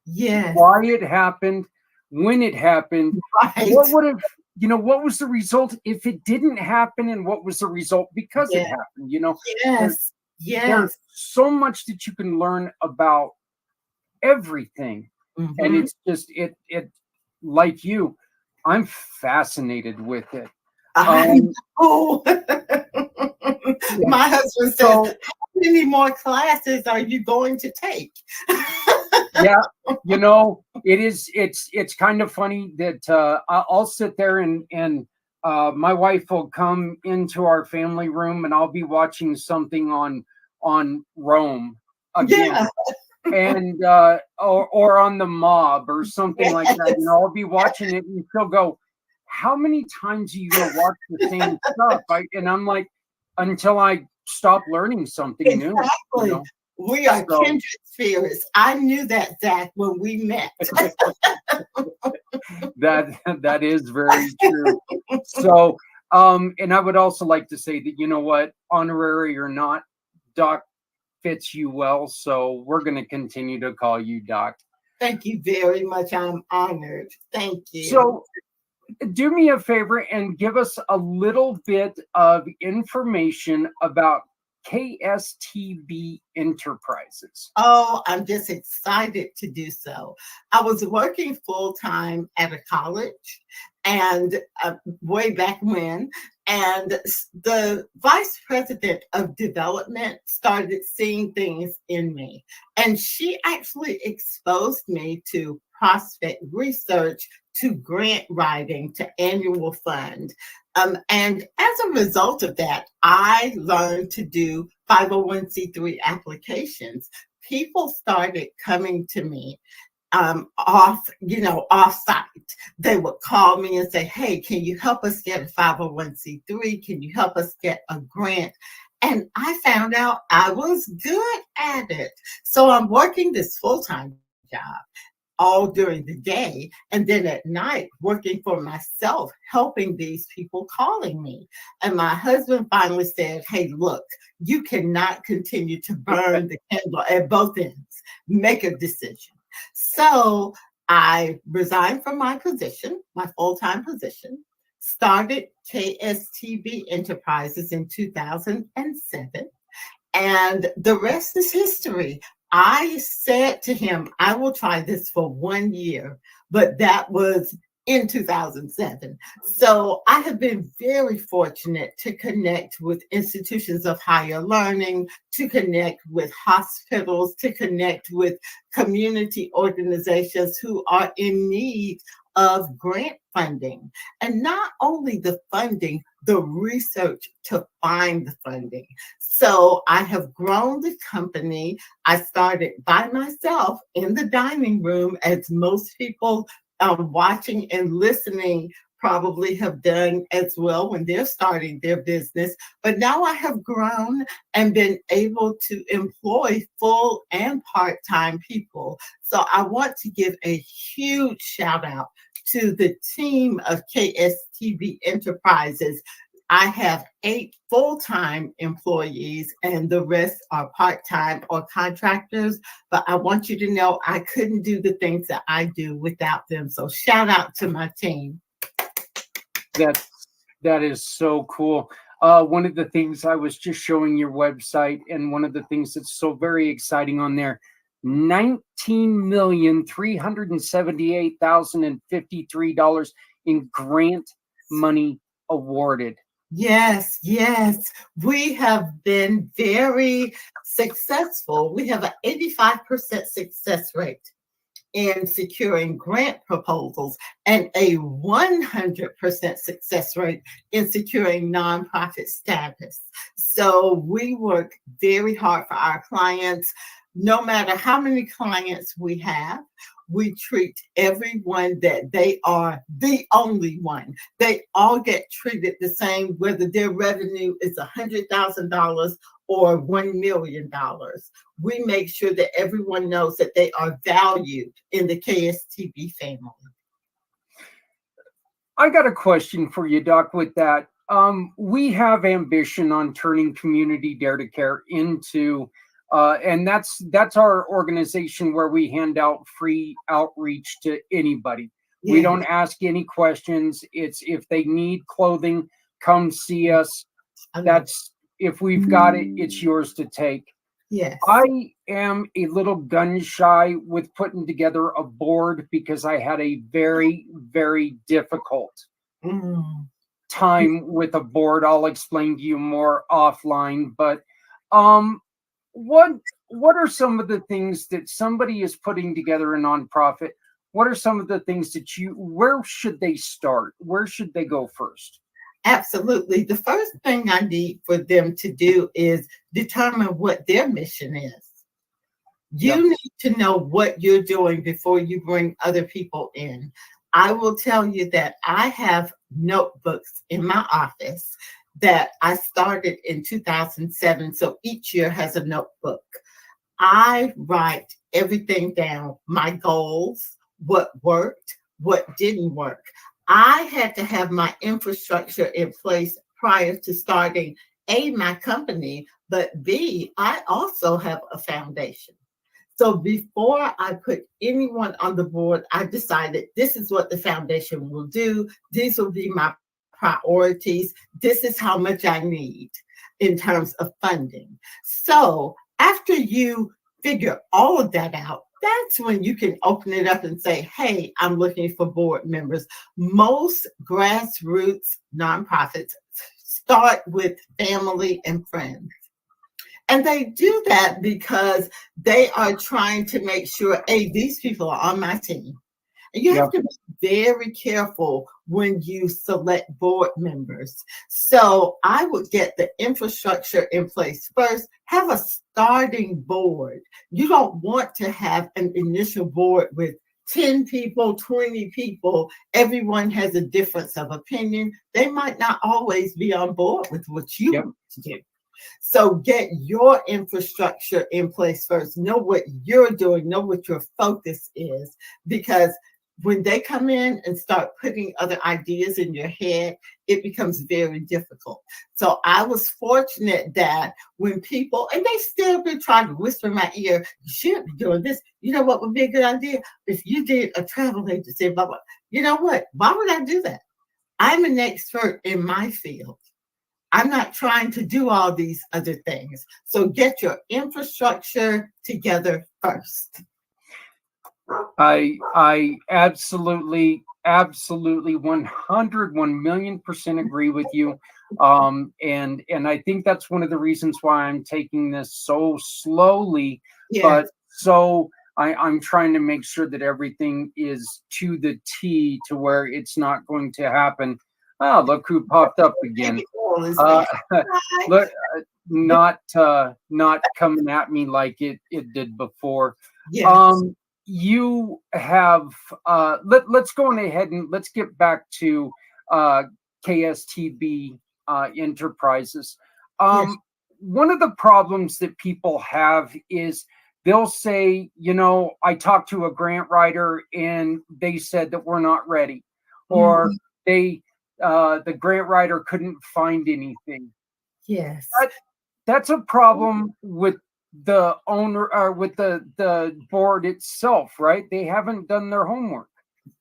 Yes. Why it happened, when it happened, right. What was the result if it didn't happen, and what was the result because it happened? Yes. There's so much that you can learn about everything, and it's just it like you, I'm fascinated with it. I know. My husband says, how many more classes are you going to take? Yeah, it's kind of funny that I'll sit there and my wife will come into our family room and I'll be watching something on Rome again, and or on the Mob or something like that. I'll be watching it and she'll go, "How many times are you going to watch the same stuff?" And I'm like, until I stop learning something new. We are kindred spirits. I knew that, Zach, when we met. That is very true. So, and I would also like to say that, you know what, honorary or not, Doc fits you well. So we're going to continue to call you Doc. Thank you very much. I'm honored. Thank you. So do me a favor and give us a little bit of information about KSTB Enterprises? Oh, I'm just excited to do so. I was working full time at a college and way back when, and the vice president of development started seeing things in me. And she actually exposed me to prospect research, to grant writing, to annual fund. And as a result of that, I learned to do 501c3 applications. People started coming to me off site. They would call me and say, hey, can you help us get a 501c3? Can you help us get a grant? And I found out I was good at it. So I'm working this full-time job all during the day, and then at night working for myself, helping these people calling me. And my husband finally said, hey, look, you cannot continue to burn the candle at both ends. Make a decision. So I resigned from my position, my full-time position, started KSTB Enterprises in 2007, and the rest is history. I said to him, I will try this for 1 year, but that was in 2007. So I have been very fortunate to connect with institutions of higher learning, to connect with hospitals, to connect with community organizations who are in need of grant funding. And not only the funding, the research to find the funding. So I have grown the company. I started by myself in the dining room, as most people watching and listening probably have done as well when they're starting their business. But now I have grown and been able to employ full and part-time people. So I want to give a huge shout out to the team of KSTB Enterprises. I have 8 full-time employees and the rest are part-time or contractors. But I want you to know I couldn't do the things that I do without them. So shout out to my team. That is so cool. One of the things I was just showing your website, and one of the things that's so very exciting on there, $19,378,053 in grant money awarded. Yes, yes. We have been very successful. We have an 85% success rate in securing grant proposals and a 100% success rate in securing nonprofit status. So we work very hard for our clients. No matter how many clients we have, we treat everyone that they are the only one. They all get treated the same, whether their revenue is $100,000 or $1 million. We make sure that everyone knows that they are valued in the KSTB family. I got a question for you, Doc, with that. We have ambition on turning Community Dare to Care into and that's our organization where we hand out free outreach to anybody. Yeah. We don't ask any questions. It's if they need clothing, come see us. That's if we've got it, it's yours to take. Yes. I am a little gun shy with putting together a board because I had a very, very difficult time with a board. I'll explain to you more offline, but what are some of the things that somebody is putting together a nonprofit? What are some of the things that where should they start? Where should they go first? Absolutely. The first thing I need for them to do is determine what their mission is. You need to know what you're doing before you bring other people in. I will tell you that I have notebooks in my office that I started in 2007. So each year has a notebook. I write everything down, my goals, what worked, what didn't work. I had to have my infrastructure in place prior to starting my company, but B, I also have a foundation. So before I put anyone on the board, I decided this is what the foundation will do. These will be my priorities. This is how much I need. in terms of funding. So after you figure all of that out, that's when you can open it up and say, hey, I'm looking for board members. Most grassroots nonprofits start with family and friends. And they do that because they are trying to make sure, hey, these people are on my team. And you have to be very careful when you select board members. So I would get the infrastructure in place first, have a starting board. You don't want to have an initial board with 10 people, 20 people. Everyone has a difference of opinion. They might not always be on board with what you want to do. So get your infrastructure in place first. Know what you're doing, know what your focus is, because when they come in and start putting other ideas in your head, it becomes very difficult. So I was fortunate that when people, and they still be trying to whisper in my ear, you should be doing this. You know what would be a good idea? If you did a travel agency, blah, blah. You know what? Why would I do that? I'm an expert in my field. I'm not trying to do all these other things. So get your infrastructure together first. I absolutely 1 million% agree with you. And I think that's one of the reasons why I'm taking this so slowly, but so I'm trying to make sure that everything is to the T to where it's not going to happen. Oh, look who popped up again. Look, not coming at me like it did before. Yes. You have let's go on ahead and let's get back to KSTB Enterprises. One of the problems that people have is they'll say, you know, I talked to a grant writer and they said that we're not ready, or the grant writer couldn't find anything. Yes. That's a problem with the owner or with the board itself, right? They haven't done their homework.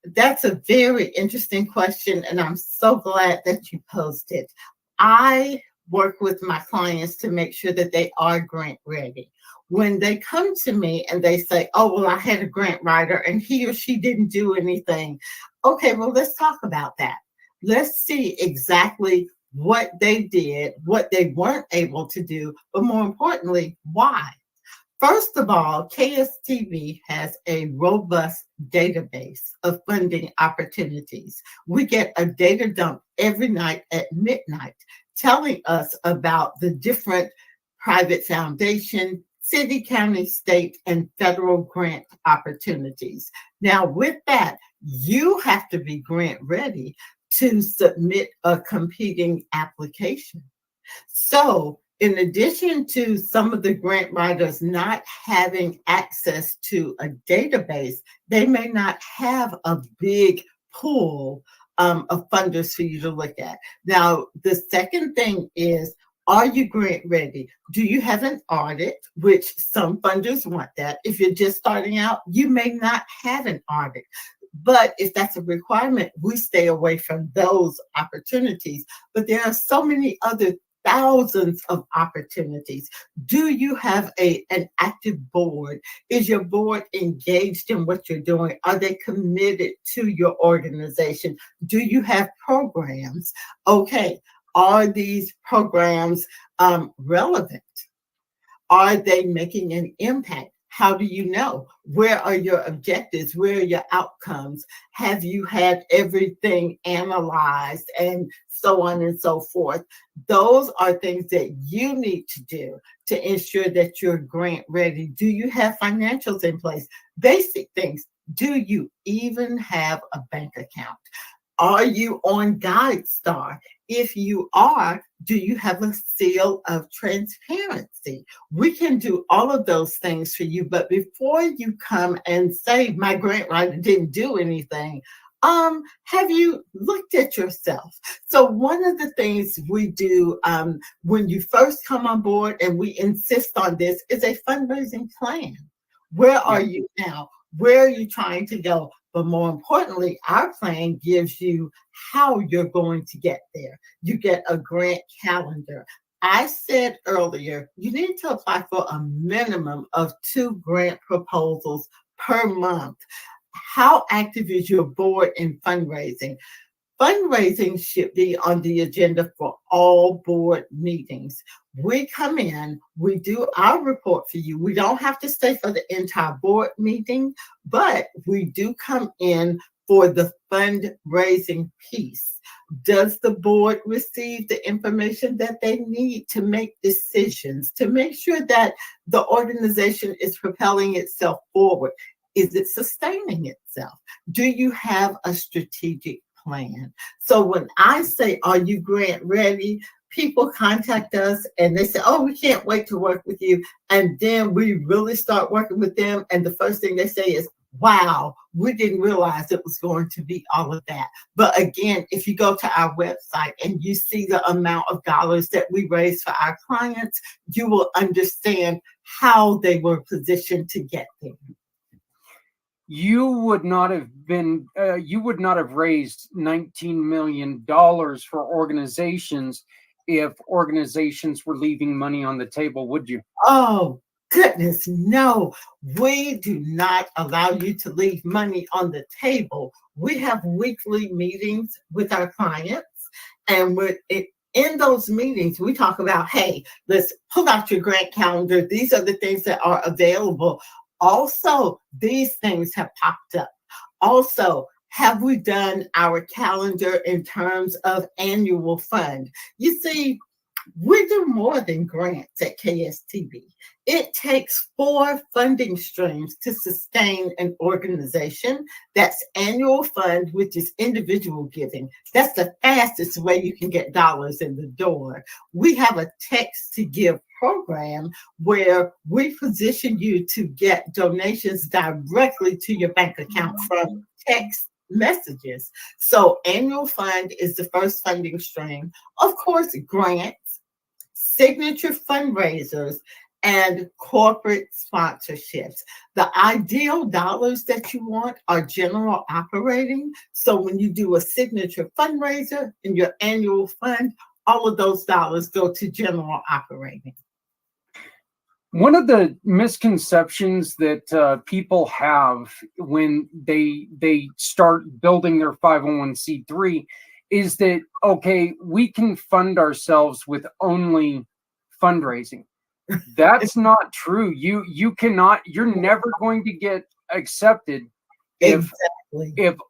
That's a very interesting question, and I'm so glad that you posed it. I work with my clients to make sure that they are grant ready. When they come to me and they say, oh, well, I had a grant writer and he or she didn't do anything. Okay, well, let's talk about that. Let's see exactly what they did, what they weren't able to do, but more importantly, why. First of all, KSTB has a robust database of funding opportunities. We get a data dump every night at midnight telling us about the different private foundation, city, county, state, and federal grant opportunities. Now, with that, you have to be grant ready to submit a competing application. So, in addition to some of the grant writers not having access to a database, they may not have a big pool of funders for you to look at. Now, the second thing is, are you grant ready? Do you have an audit, which some funders want that. If you're just starting out, you may not have an audit. But if that's a requirement, we stay away from those opportunities. But there are so many other thousands of opportunities. Do you have an active board? Is your board engaged in what you're doing? Are they committed to your organization? Do you have programs? Okay, are these programs relevant? Are they making an impact? How do you know? Where are your objectives? Where are your outcomes? Have you had everything analyzed and so on and so forth? Those are things that you need to do to ensure that you're grant ready. Do you have financials in place? Basic things. Do you even have a bank account? Are you on GuideStar? If you are, do you have a seal of transparency? We can do all of those things for you, but before you come and say, my grant writer didn't do anything, have you looked at yourself? So one of the things we do when you first come on board, and we insist on this, is a fundraising plan. Where are you now? Where are you trying to go? But more importantly, our plan gives you how you're going to get there. You get a grant calendar. I said earlier, you need to apply for a minimum of 2 grant proposals per month. How active is your board in fundraising? Fundraising should be on the agenda for all board meetings. We come in, we do our report for you. We don't have to stay for the entire board meeting, but we do come in for the fundraising piece. Does the board receive the information that they need to make decisions, to make sure that the organization is propelling itself forward? Is it sustaining itself? Do you have a strategic plan? So when I say, are you grant ready? People contact us and they say, oh, we can't wait to work with you. And then we really start working with them. And the first thing they say is, wow, we didn't realize it was going to be all of that. But again, if you go to our website and you see the amount of dollars that we raise for our clients, you will understand how they were positioned to get there. You would not have raised $19 million for organizations if organizations were leaving money on the table, would you? Oh, goodness, no. We do not allow you to leave money on the table. We have weekly meetings with our clients, and in those meetings, we talk about, hey, let's pull out your grant calendar. These are the things that are available. Also, these things have popped up. Also, have we done our calendar in terms of annual fund? You see, we do more than grants at KSTB. It takes 4 funding streams to sustain an organization. That's annual fund, which is individual giving. That's the fastest way you can get dollars in the door. We have a text to give program where we position you to get donations directly to your bank account from text messages. So annual fund is the first funding stream. Of course, grants, signature fundraisers, and corporate sponsorships. The ideal dollars that you want are general operating. So when you do a signature fundraiser in your annual fund, all of those dollars go to general operating. One of the misconceptions that people have when they start building their 501c3 is that, okay, we can fund ourselves with only fundraising. That's not true. You cannot, you're never going to get accepted if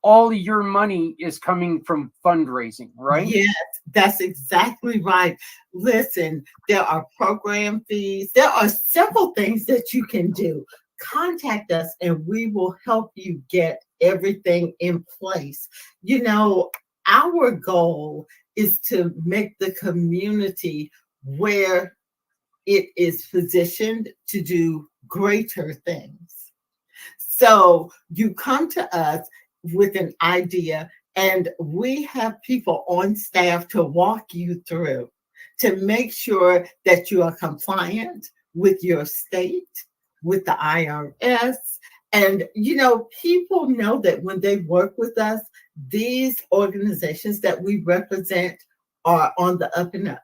all your money is coming from fundraising, right? Yes, that's exactly right. Listen, there are program fees. There are several things that you can do. Contact us and we will help you get everything in place. You know, our goal is to make the community where it is positioned to do greater things. So you come to us with an idea, and we have people on staff to walk you through to make sure that you are compliant with your state, with the IRS. And, you know, people know that when they work with us, these organizations that we represent are on the up and up.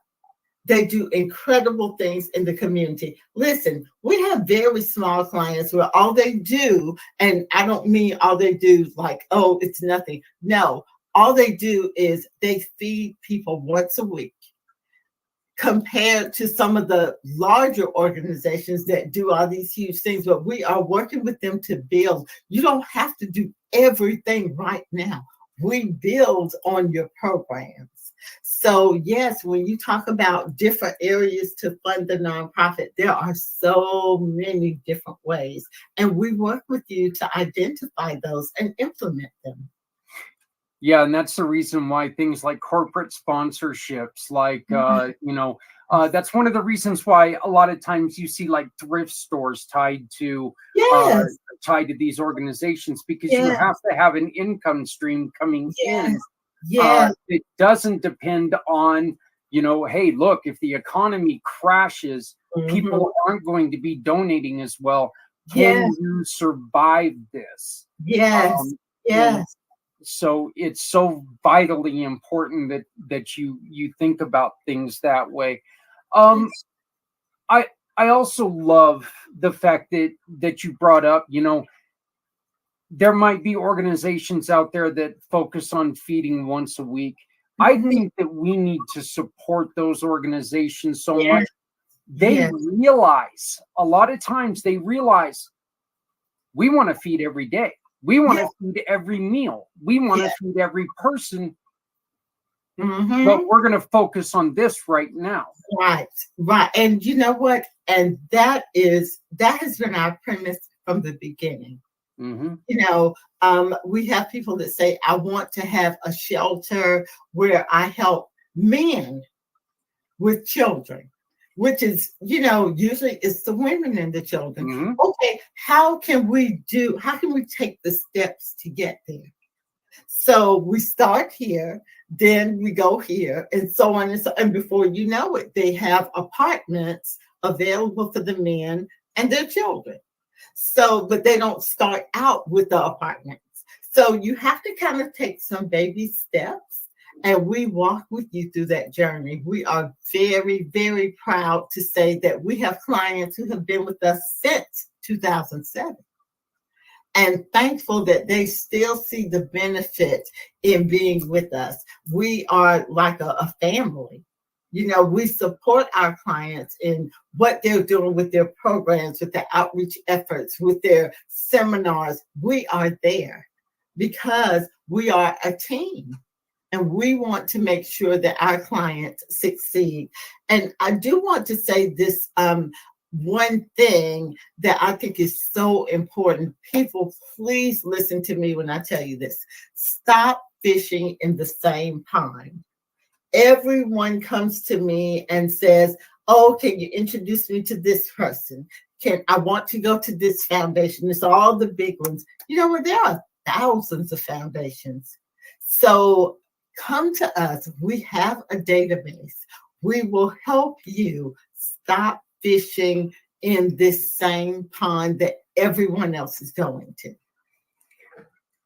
They do incredible things in the community. Listen, we have very small clients where all they do, and I don't mean all they do like, oh, it's nothing. No, all they do is they feed people once a week, compared to some of the larger organizations that do all these huge things. But we are working with them to build. You don't have to do everything right now. We build on your programs. So yes, when you talk about different areas to fund the nonprofit, there are so many different ways. And we work with you to identify those and implement them. Yeah, and that's the reason why things like corporate sponsorships, like, that's one of the reasons why a lot of times you see like thrift stores tied to these organizations, because you have to have an income stream coming in. It doesn't depend on, hey, look, if the economy crashes, people aren't going to be donating as well. Can you survive this? Yes. So it's so vitally important that you think about things that way. I also love the fact that you brought up, there might be organizations out there that focus on feeding once a week. I think that we need to support those organizations so much. They realize, a lot of times they realize, we want to feed every day. We want to feed every meal. We want to feed every person. But we're going to focus on this right now. Right. And you know what? And that has been our premise from the beginning. We have people that say, I want to have a shelter where I help men with children, which is, usually it's the women and the children. Okay, how can we take the steps to get there? So we start here, then we go here, and so on and so. And before you know it, they have apartments available for the men and their children. So, but they don't start out with the apartments. So you have to kind of take some baby steps, and we walk with you through that journey. We are very, very proud to say that we have clients who have been with us since 2007. And thankful that they still see the benefit in being with us. We are like a family. We support our clients in what they're doing with their programs, with their outreach efforts, with their seminars. We are there because we are a team, and we want to make sure that our clients succeed. And I do want to say this one thing that I think is so important. People, please listen to me when I tell you this. Stop fishing in the same pond. Everyone comes to me and says, oh, can you introduce me to this person? I want to go to this foundation. It's all the big ones. There are thousands of foundations. So come to us. We have a database. We will help you stop fishing in this same pond that everyone else is going to.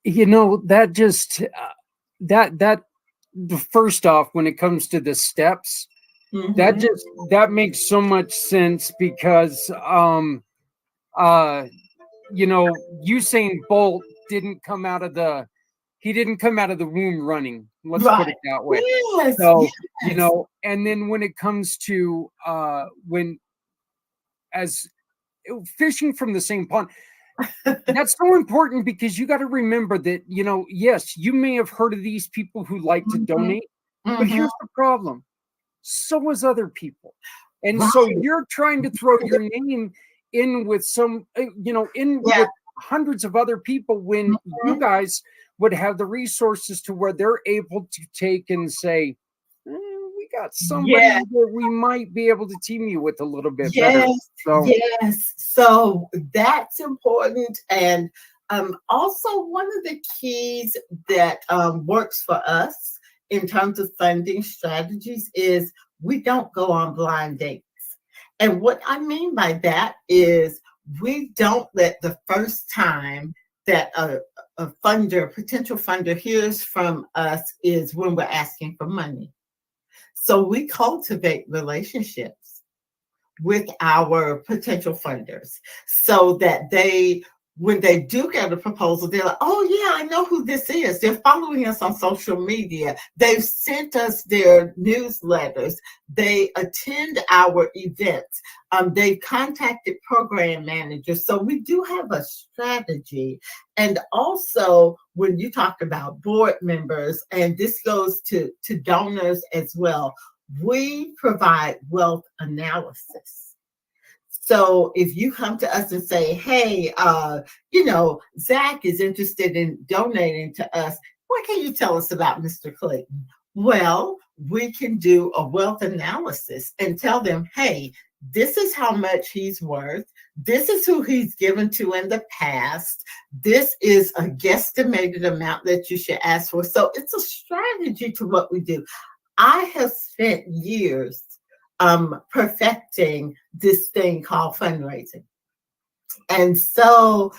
That just first off, when it comes to the steps, that makes so much sense because Usain Bolt didn't come out of the womb running. Let's put it that way. Yes, so and then when it comes to as fishing from the same pond, that's so important, because you got to remember that, yes, you may have heard of these people who like to donate, but here's the problem. So is other people. And so you're trying to throw your name in with some, with hundreds of other people, when you guys would have the resources to where they're able to take and say, we got somebody that we might be able to team you with a little bit better. So that's important. And also, one of the keys that works for us in terms of funding strategies is we don't go on blind dates. And what I mean by that is we don't let the first time that a potential funder hears from us is when we're asking for money. So we cultivate relationships with our potential funders so that when they do get a proposal, they're like, oh yeah, I know who this is. They're following us on social media. They've sent us their newsletters. They attend our events. They've contacted program managers. So we do have a strategy. And also, when you talk about board members, and this goes to donors as well, we provide wealth analysis. So if you come to us and say, hey, Zach is interested in donating to us, what can you tell us about Mr. Clayton? Well, we can do a wealth analysis and tell them, hey, this is how much he's worth. This is who he's given to in the past. This is a guesstimated amount that you should ask for. So it's a strategy to what we do. I have spent years perfecting this thing called fundraising. And so,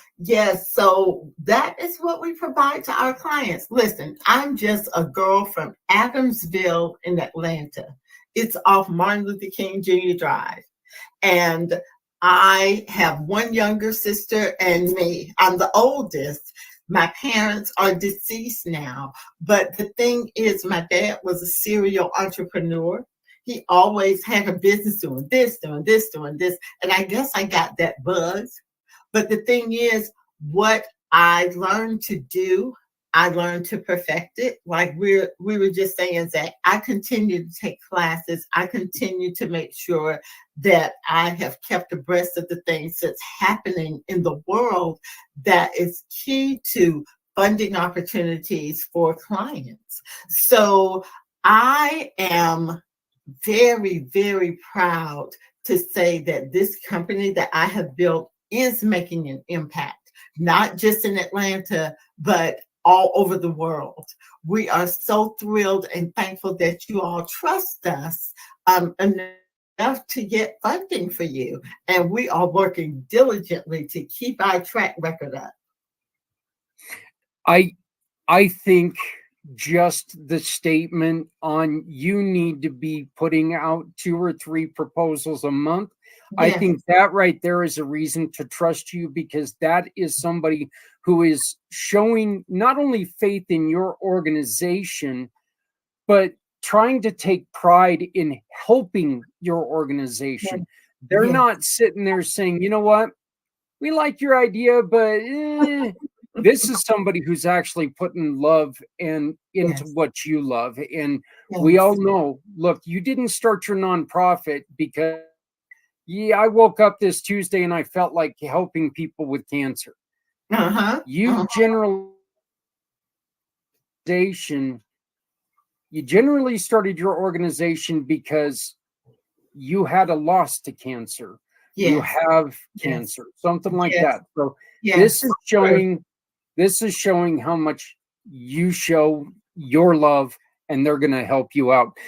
so that is what we provide to our clients. Listen, I'm just a girl from Adamsville in Atlanta. It's off Martin Luther King Jr. Drive. And I have one younger sister and me. I'm the oldest. My parents are deceased now. But the thing is, my dad was a serial entrepreneur. He always had a business doing this, doing this, doing this. And I guess I got that buzz. But the thing is, what I learned to do, I learned to perfect it. Like we were just saying, Zach, I continue to take classes. I continue to make sure that I have kept abreast of the things that's happening in the world that is key to funding opportunities for clients. So I am very, very proud to say that this company that I have built is making an impact, not just in Atlanta, but all over the world. We are so thrilled and thankful that you all trust us enough to get funding for you. And we are working diligently to keep our track record up. I think just the statement on you need to be putting out 2 or 3 proposals a month. I Yes. think that right there is a reason to trust you, because that is somebody who is showing not only faith in your organization, but trying to take pride in helping your organization. They're Yes. not sitting there saying, you know what, we like your idea, but this is somebody who's actually putting love and into Yes. what you love. And we all know, look, you didn't start your nonprofit because, yeah, I woke up this Tuesday and I felt like helping people with cancer. You generally started your organization because you had a loss to cancer. You Yes. have Yes. cancer, something like Yes. that. So Yes. this is showing how much you show your love, and they're going to help you out.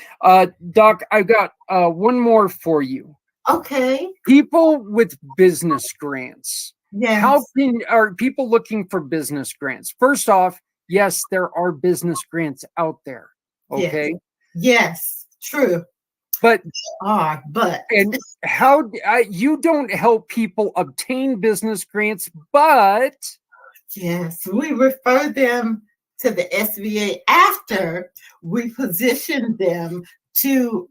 Doc, I've got one more for you. Okay. People with business grants. Yes. How are people looking for business grants? First off, yes, there are business grants out there. Okay. Yes. True. But and how you don't help people obtain business grants, but yes, we refer them to the SBA after we position them to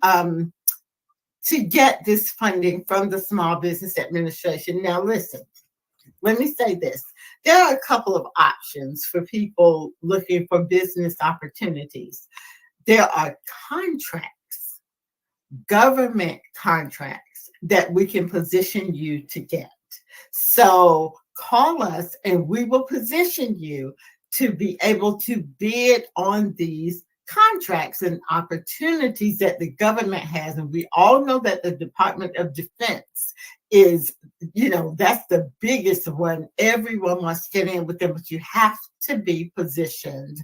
get this funding from the Small Business Administration. Now, listen, let me say this. There are a couple of options for people looking for business opportunities. There are contracts, government contracts that we can position you to get. So call us and we will position you to be able to bid on these contracts and opportunities that the government has. And we all know that the Department of Defense is, that's the biggest one. Everyone wants to get in with them, but you have to be positioned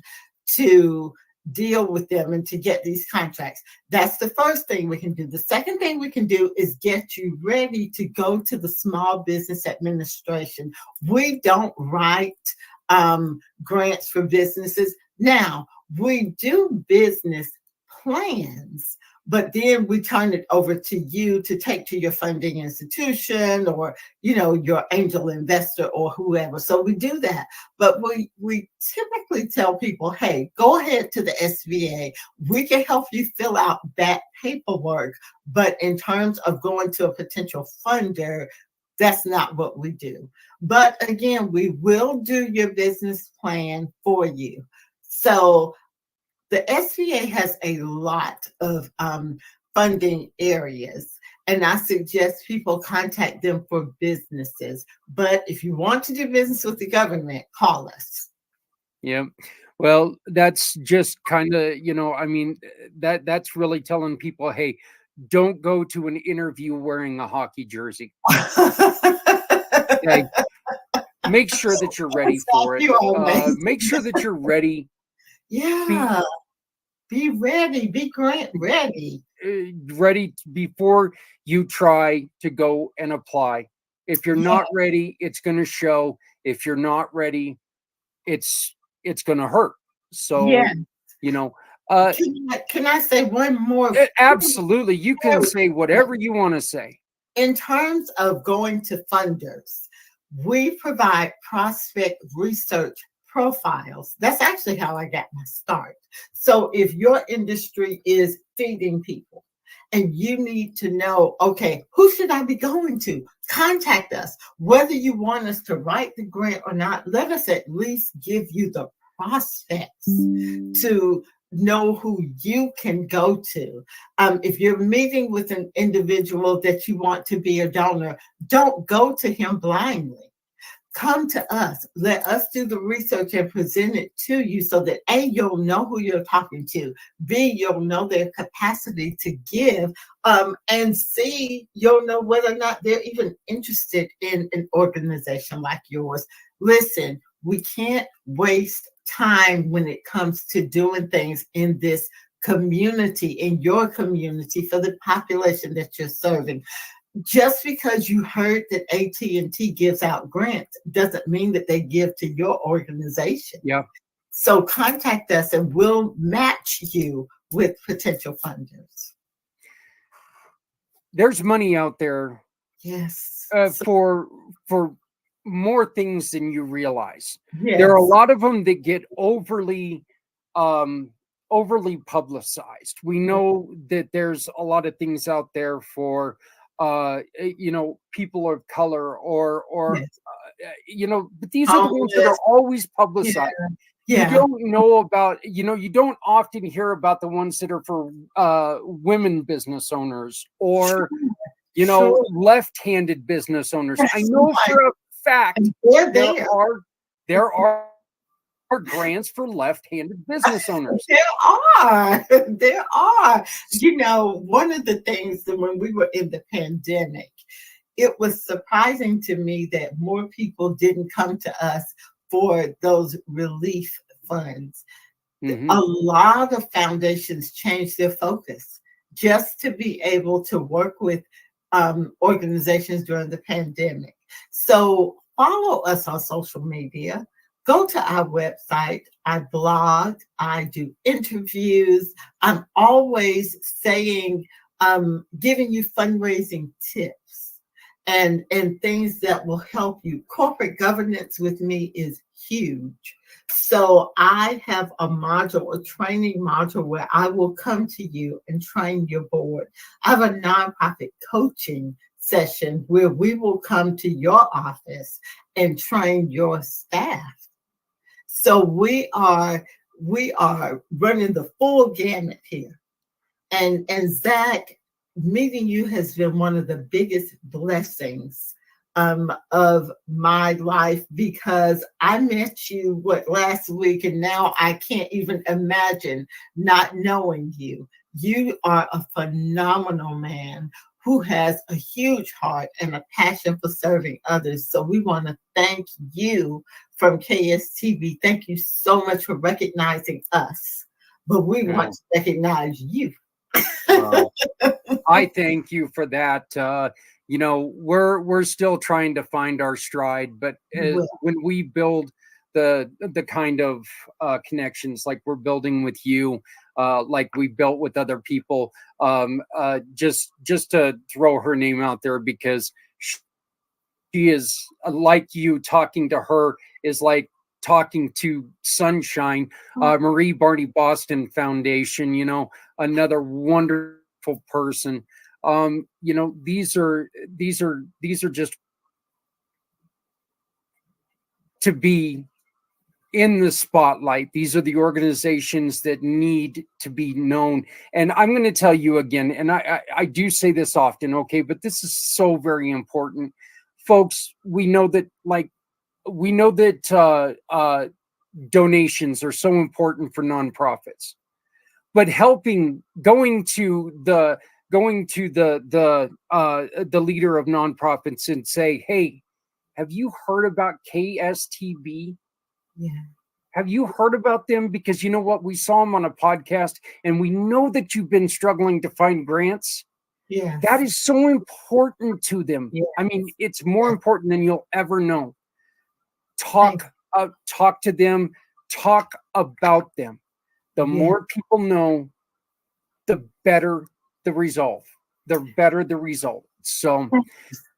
to deal with them and to get these contracts. That's the first thing we can do. The second thing we can do is get you ready to go to the Small Business Administration. We don't write grants for businesses. Now, we do business plans, but then we turn it over to you to take to your funding institution or, your angel investor or whoever. So we do that. But we typically tell people, hey, go ahead to the SBA. We can help you fill out that paperwork. But in terms of going to a potential funder, that's not what we do. But again, we will do your business plan for you. So the SBA has a lot of funding areas, and I suggest people contact them for businesses. But if you want to do business with the government, call us. Yeah. Well, that's just kind of, that's really telling people, hey, don't go to an interview wearing a hockey jersey. Okay. Make sure that you're ready for it. Make sure that you're ready. Yeah. Be ready. Be grant ready. Ready before you try to go and apply. If you're not ready, it's going to show. If you're not ready, it's going to hurt. So, Can I say one more? Absolutely. You can say whatever you want to say. In terms of going to funders, we provide prospect research profiles. That's actually how I got my start. So if your industry is feeding people and you need to know, okay, who should I be going to? Contact us. Whether you want us to write the grant or not, let us at least give you the prospects to know who you can go to. If you're meeting with an individual that you want to be a donor, don't go to him blindly. Come to us. Let us do the research and present it to you so that A, you'll know who you're talking to, B, you'll know their capacity to give, and C, you'll know whether or not they're even interested in an organization like yours. Listen, we can't waste time when it comes to doing things in this community, in your community, for the population that you're serving. Just because you heard that AT&T gives out grants doesn't mean that they give to your organization. Yeah. So contact us and we'll match you with potential funders. There's money out there. Yes. For more things than you realize. Yes. There are a lot of them that get overly publicized. We know that there's a lot of things out there for people of color or yes. But these are the ones that are always publicized. Yeah. You don't know about, you don't often hear about the ones that are for women business owners or left-handed business owners. I know for a fact there are grants for left-handed business owners. There are. One of the things that when we were in the pandemic, it was surprising to me that more people didn't come to us for those relief funds. Mm-hmm. A lot of foundations changed their focus just to be able to work with organizations during the pandemic. So follow us on social media. Go to our website. I blog. I do interviews. I'm always saying, giving you fundraising tips and things that will help you. Corporate governance with me is huge. So I have a training module where I will come to you and train your board. I have a nonprofit coaching session where we will come to your office and train your staff. So we are running the full gamut here. And Zach, meeting you has been one of the biggest blessings of my life, because I met you last week, and now I can't even imagine not knowing you. You are a phenomenal man who has a huge heart and a passion for serving others. So we want to thank you from KSTV. Thank you so much for recognizing us, but we want to recognize you. I thank you for that. We're still trying to find our stride, but when we build the kind of connections like we're building with you, like we built with other people, just to throw her name out there, because she is like you. Talking to her is like talking to sunshine. Marie Barney Boston Foundation, another wonderful person. These are just to be in the spotlight. These are the organizations that need to be known. And I'm going to tell you again, and I do say this often, okay, but this is so very important. Folks, we know that donations are so important for nonprofits, but going to the leader of nonprofits and say, hey, have you heard about KSTB? Yeah. Have you heard about them? Because you know what? We saw them on a podcast, and we know that you've been struggling to find grants. Yeah. That is so important to them. Yes. I mean, it's more important than you'll ever know. Talk to them, talk about them. The Yeah. more people know, the better the result. The better the result. So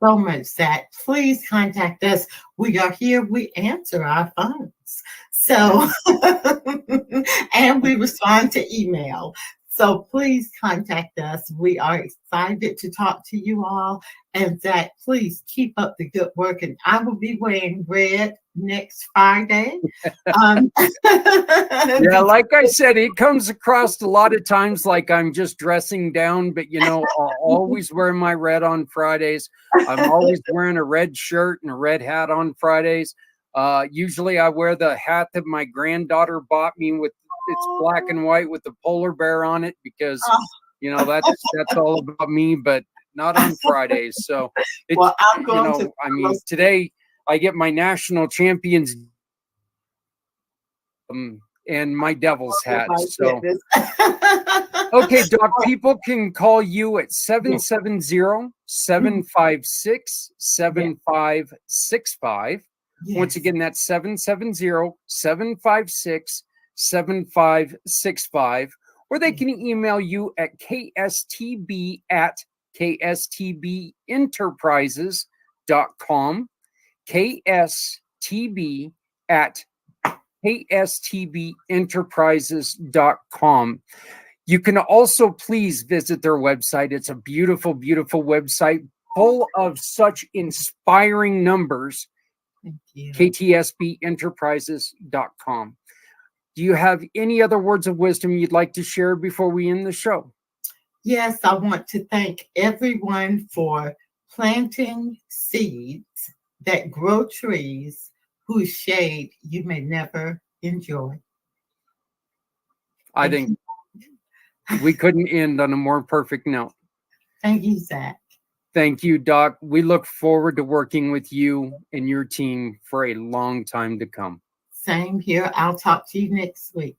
So much, Zach. Please contact us. We are here. We answer our phones. So, and we respond to email. So please contact us. We are excited to talk to you all. And Zach, please keep up the good work. And I will be wearing red next Friday. yeah, like I said, it comes across a lot of times like I'm just dressing down, but I'll always wear my red on Fridays. I'm always wearing a red shirt and a red hat on Fridays. Usually I wear the hat that my granddaughter bought me with it's black and white with the polar bear on it because that's all about me, but not on Fridays. So it's well, I'm going today I get my national champions and my devil's hat. So okay, Doc, people can call you at 770-756-7565. Once again, that's 770-756-7565. Or they can email you at kstb@kstbenterprises.com. kstb@kstbenterprises.com. You can also please visit their website. It's a beautiful, beautiful website full of such inspiring numbers. ktsbenterprises.com. Do you have any other words of wisdom you'd like to share before we end the show? Yes, I want to thank everyone for planting seeds that grow trees whose shade you may never enjoy. I think we couldn't end on a more perfect note. Thank you, Zach. Thank you, Doc. We look forward to working with you and your team for a long time to come. Same here. I'll talk to you next week.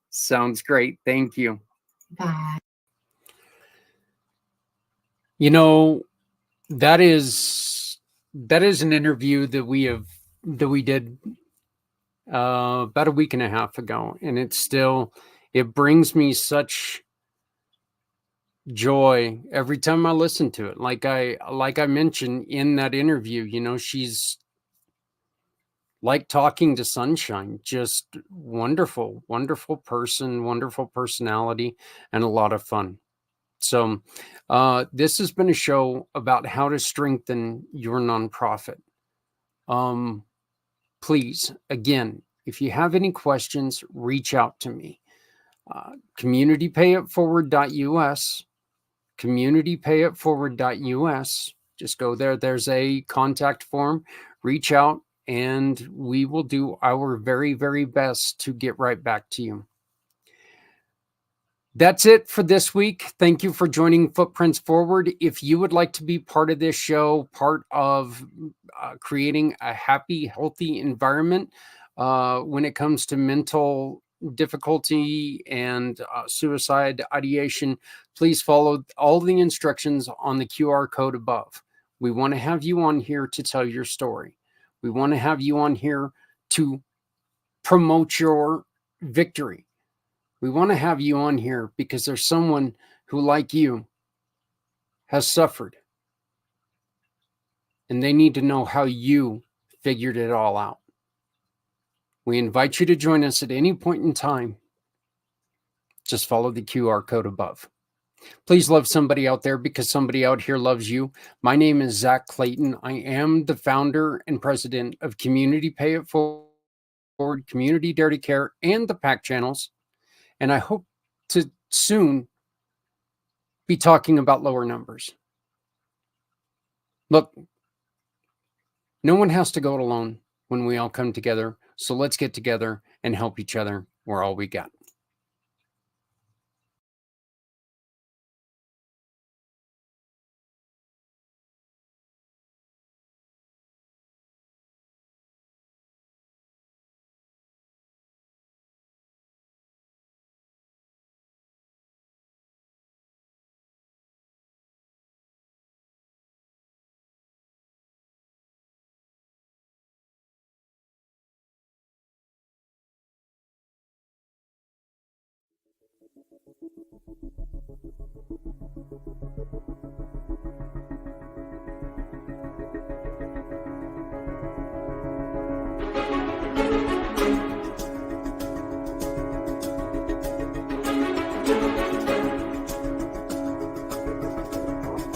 Sounds great. Thank you. Bye. That is an interview that we did about a week and a half ago, and it brings me such joy every time I listen to it. Like I mentioned in that interview, she's like talking to sunshine, just wonderful, wonderful person, wonderful personality, and a lot of fun. So this has been a show about how to strengthen your nonprofit. Please, again, if you have any questions, reach out to me. CommunityPayItForward.us, CommunityPayItForward.us. Just go there. There's a contact form. Reach out, and we will do our very, very best to get right back to you. That's it for this week. Thank you for joining Footprints Forward. If you would like to be part of this show, part of creating a happy, healthy environment when it comes to mental difficulty and suicide ideation, please follow all the instructions on the QR code above. We want to have you on here to tell your story. We want to have you on here to promote your victory. We want to have you on here because there's someone who, like you, has suffered. And they need to know how you figured it all out. We invite you to join us at any point in time. Just follow the QR code above. Please love somebody out there because somebody out here loves you. My name is Zach Clayton. I am the founder and president of Community Pay It Forward, Community Dare to Care, and the PAC channels. And I hope to soon be talking about lower numbers. Look, no one has to go it alone when we all come together. So let's get together and help each other. We're all we got.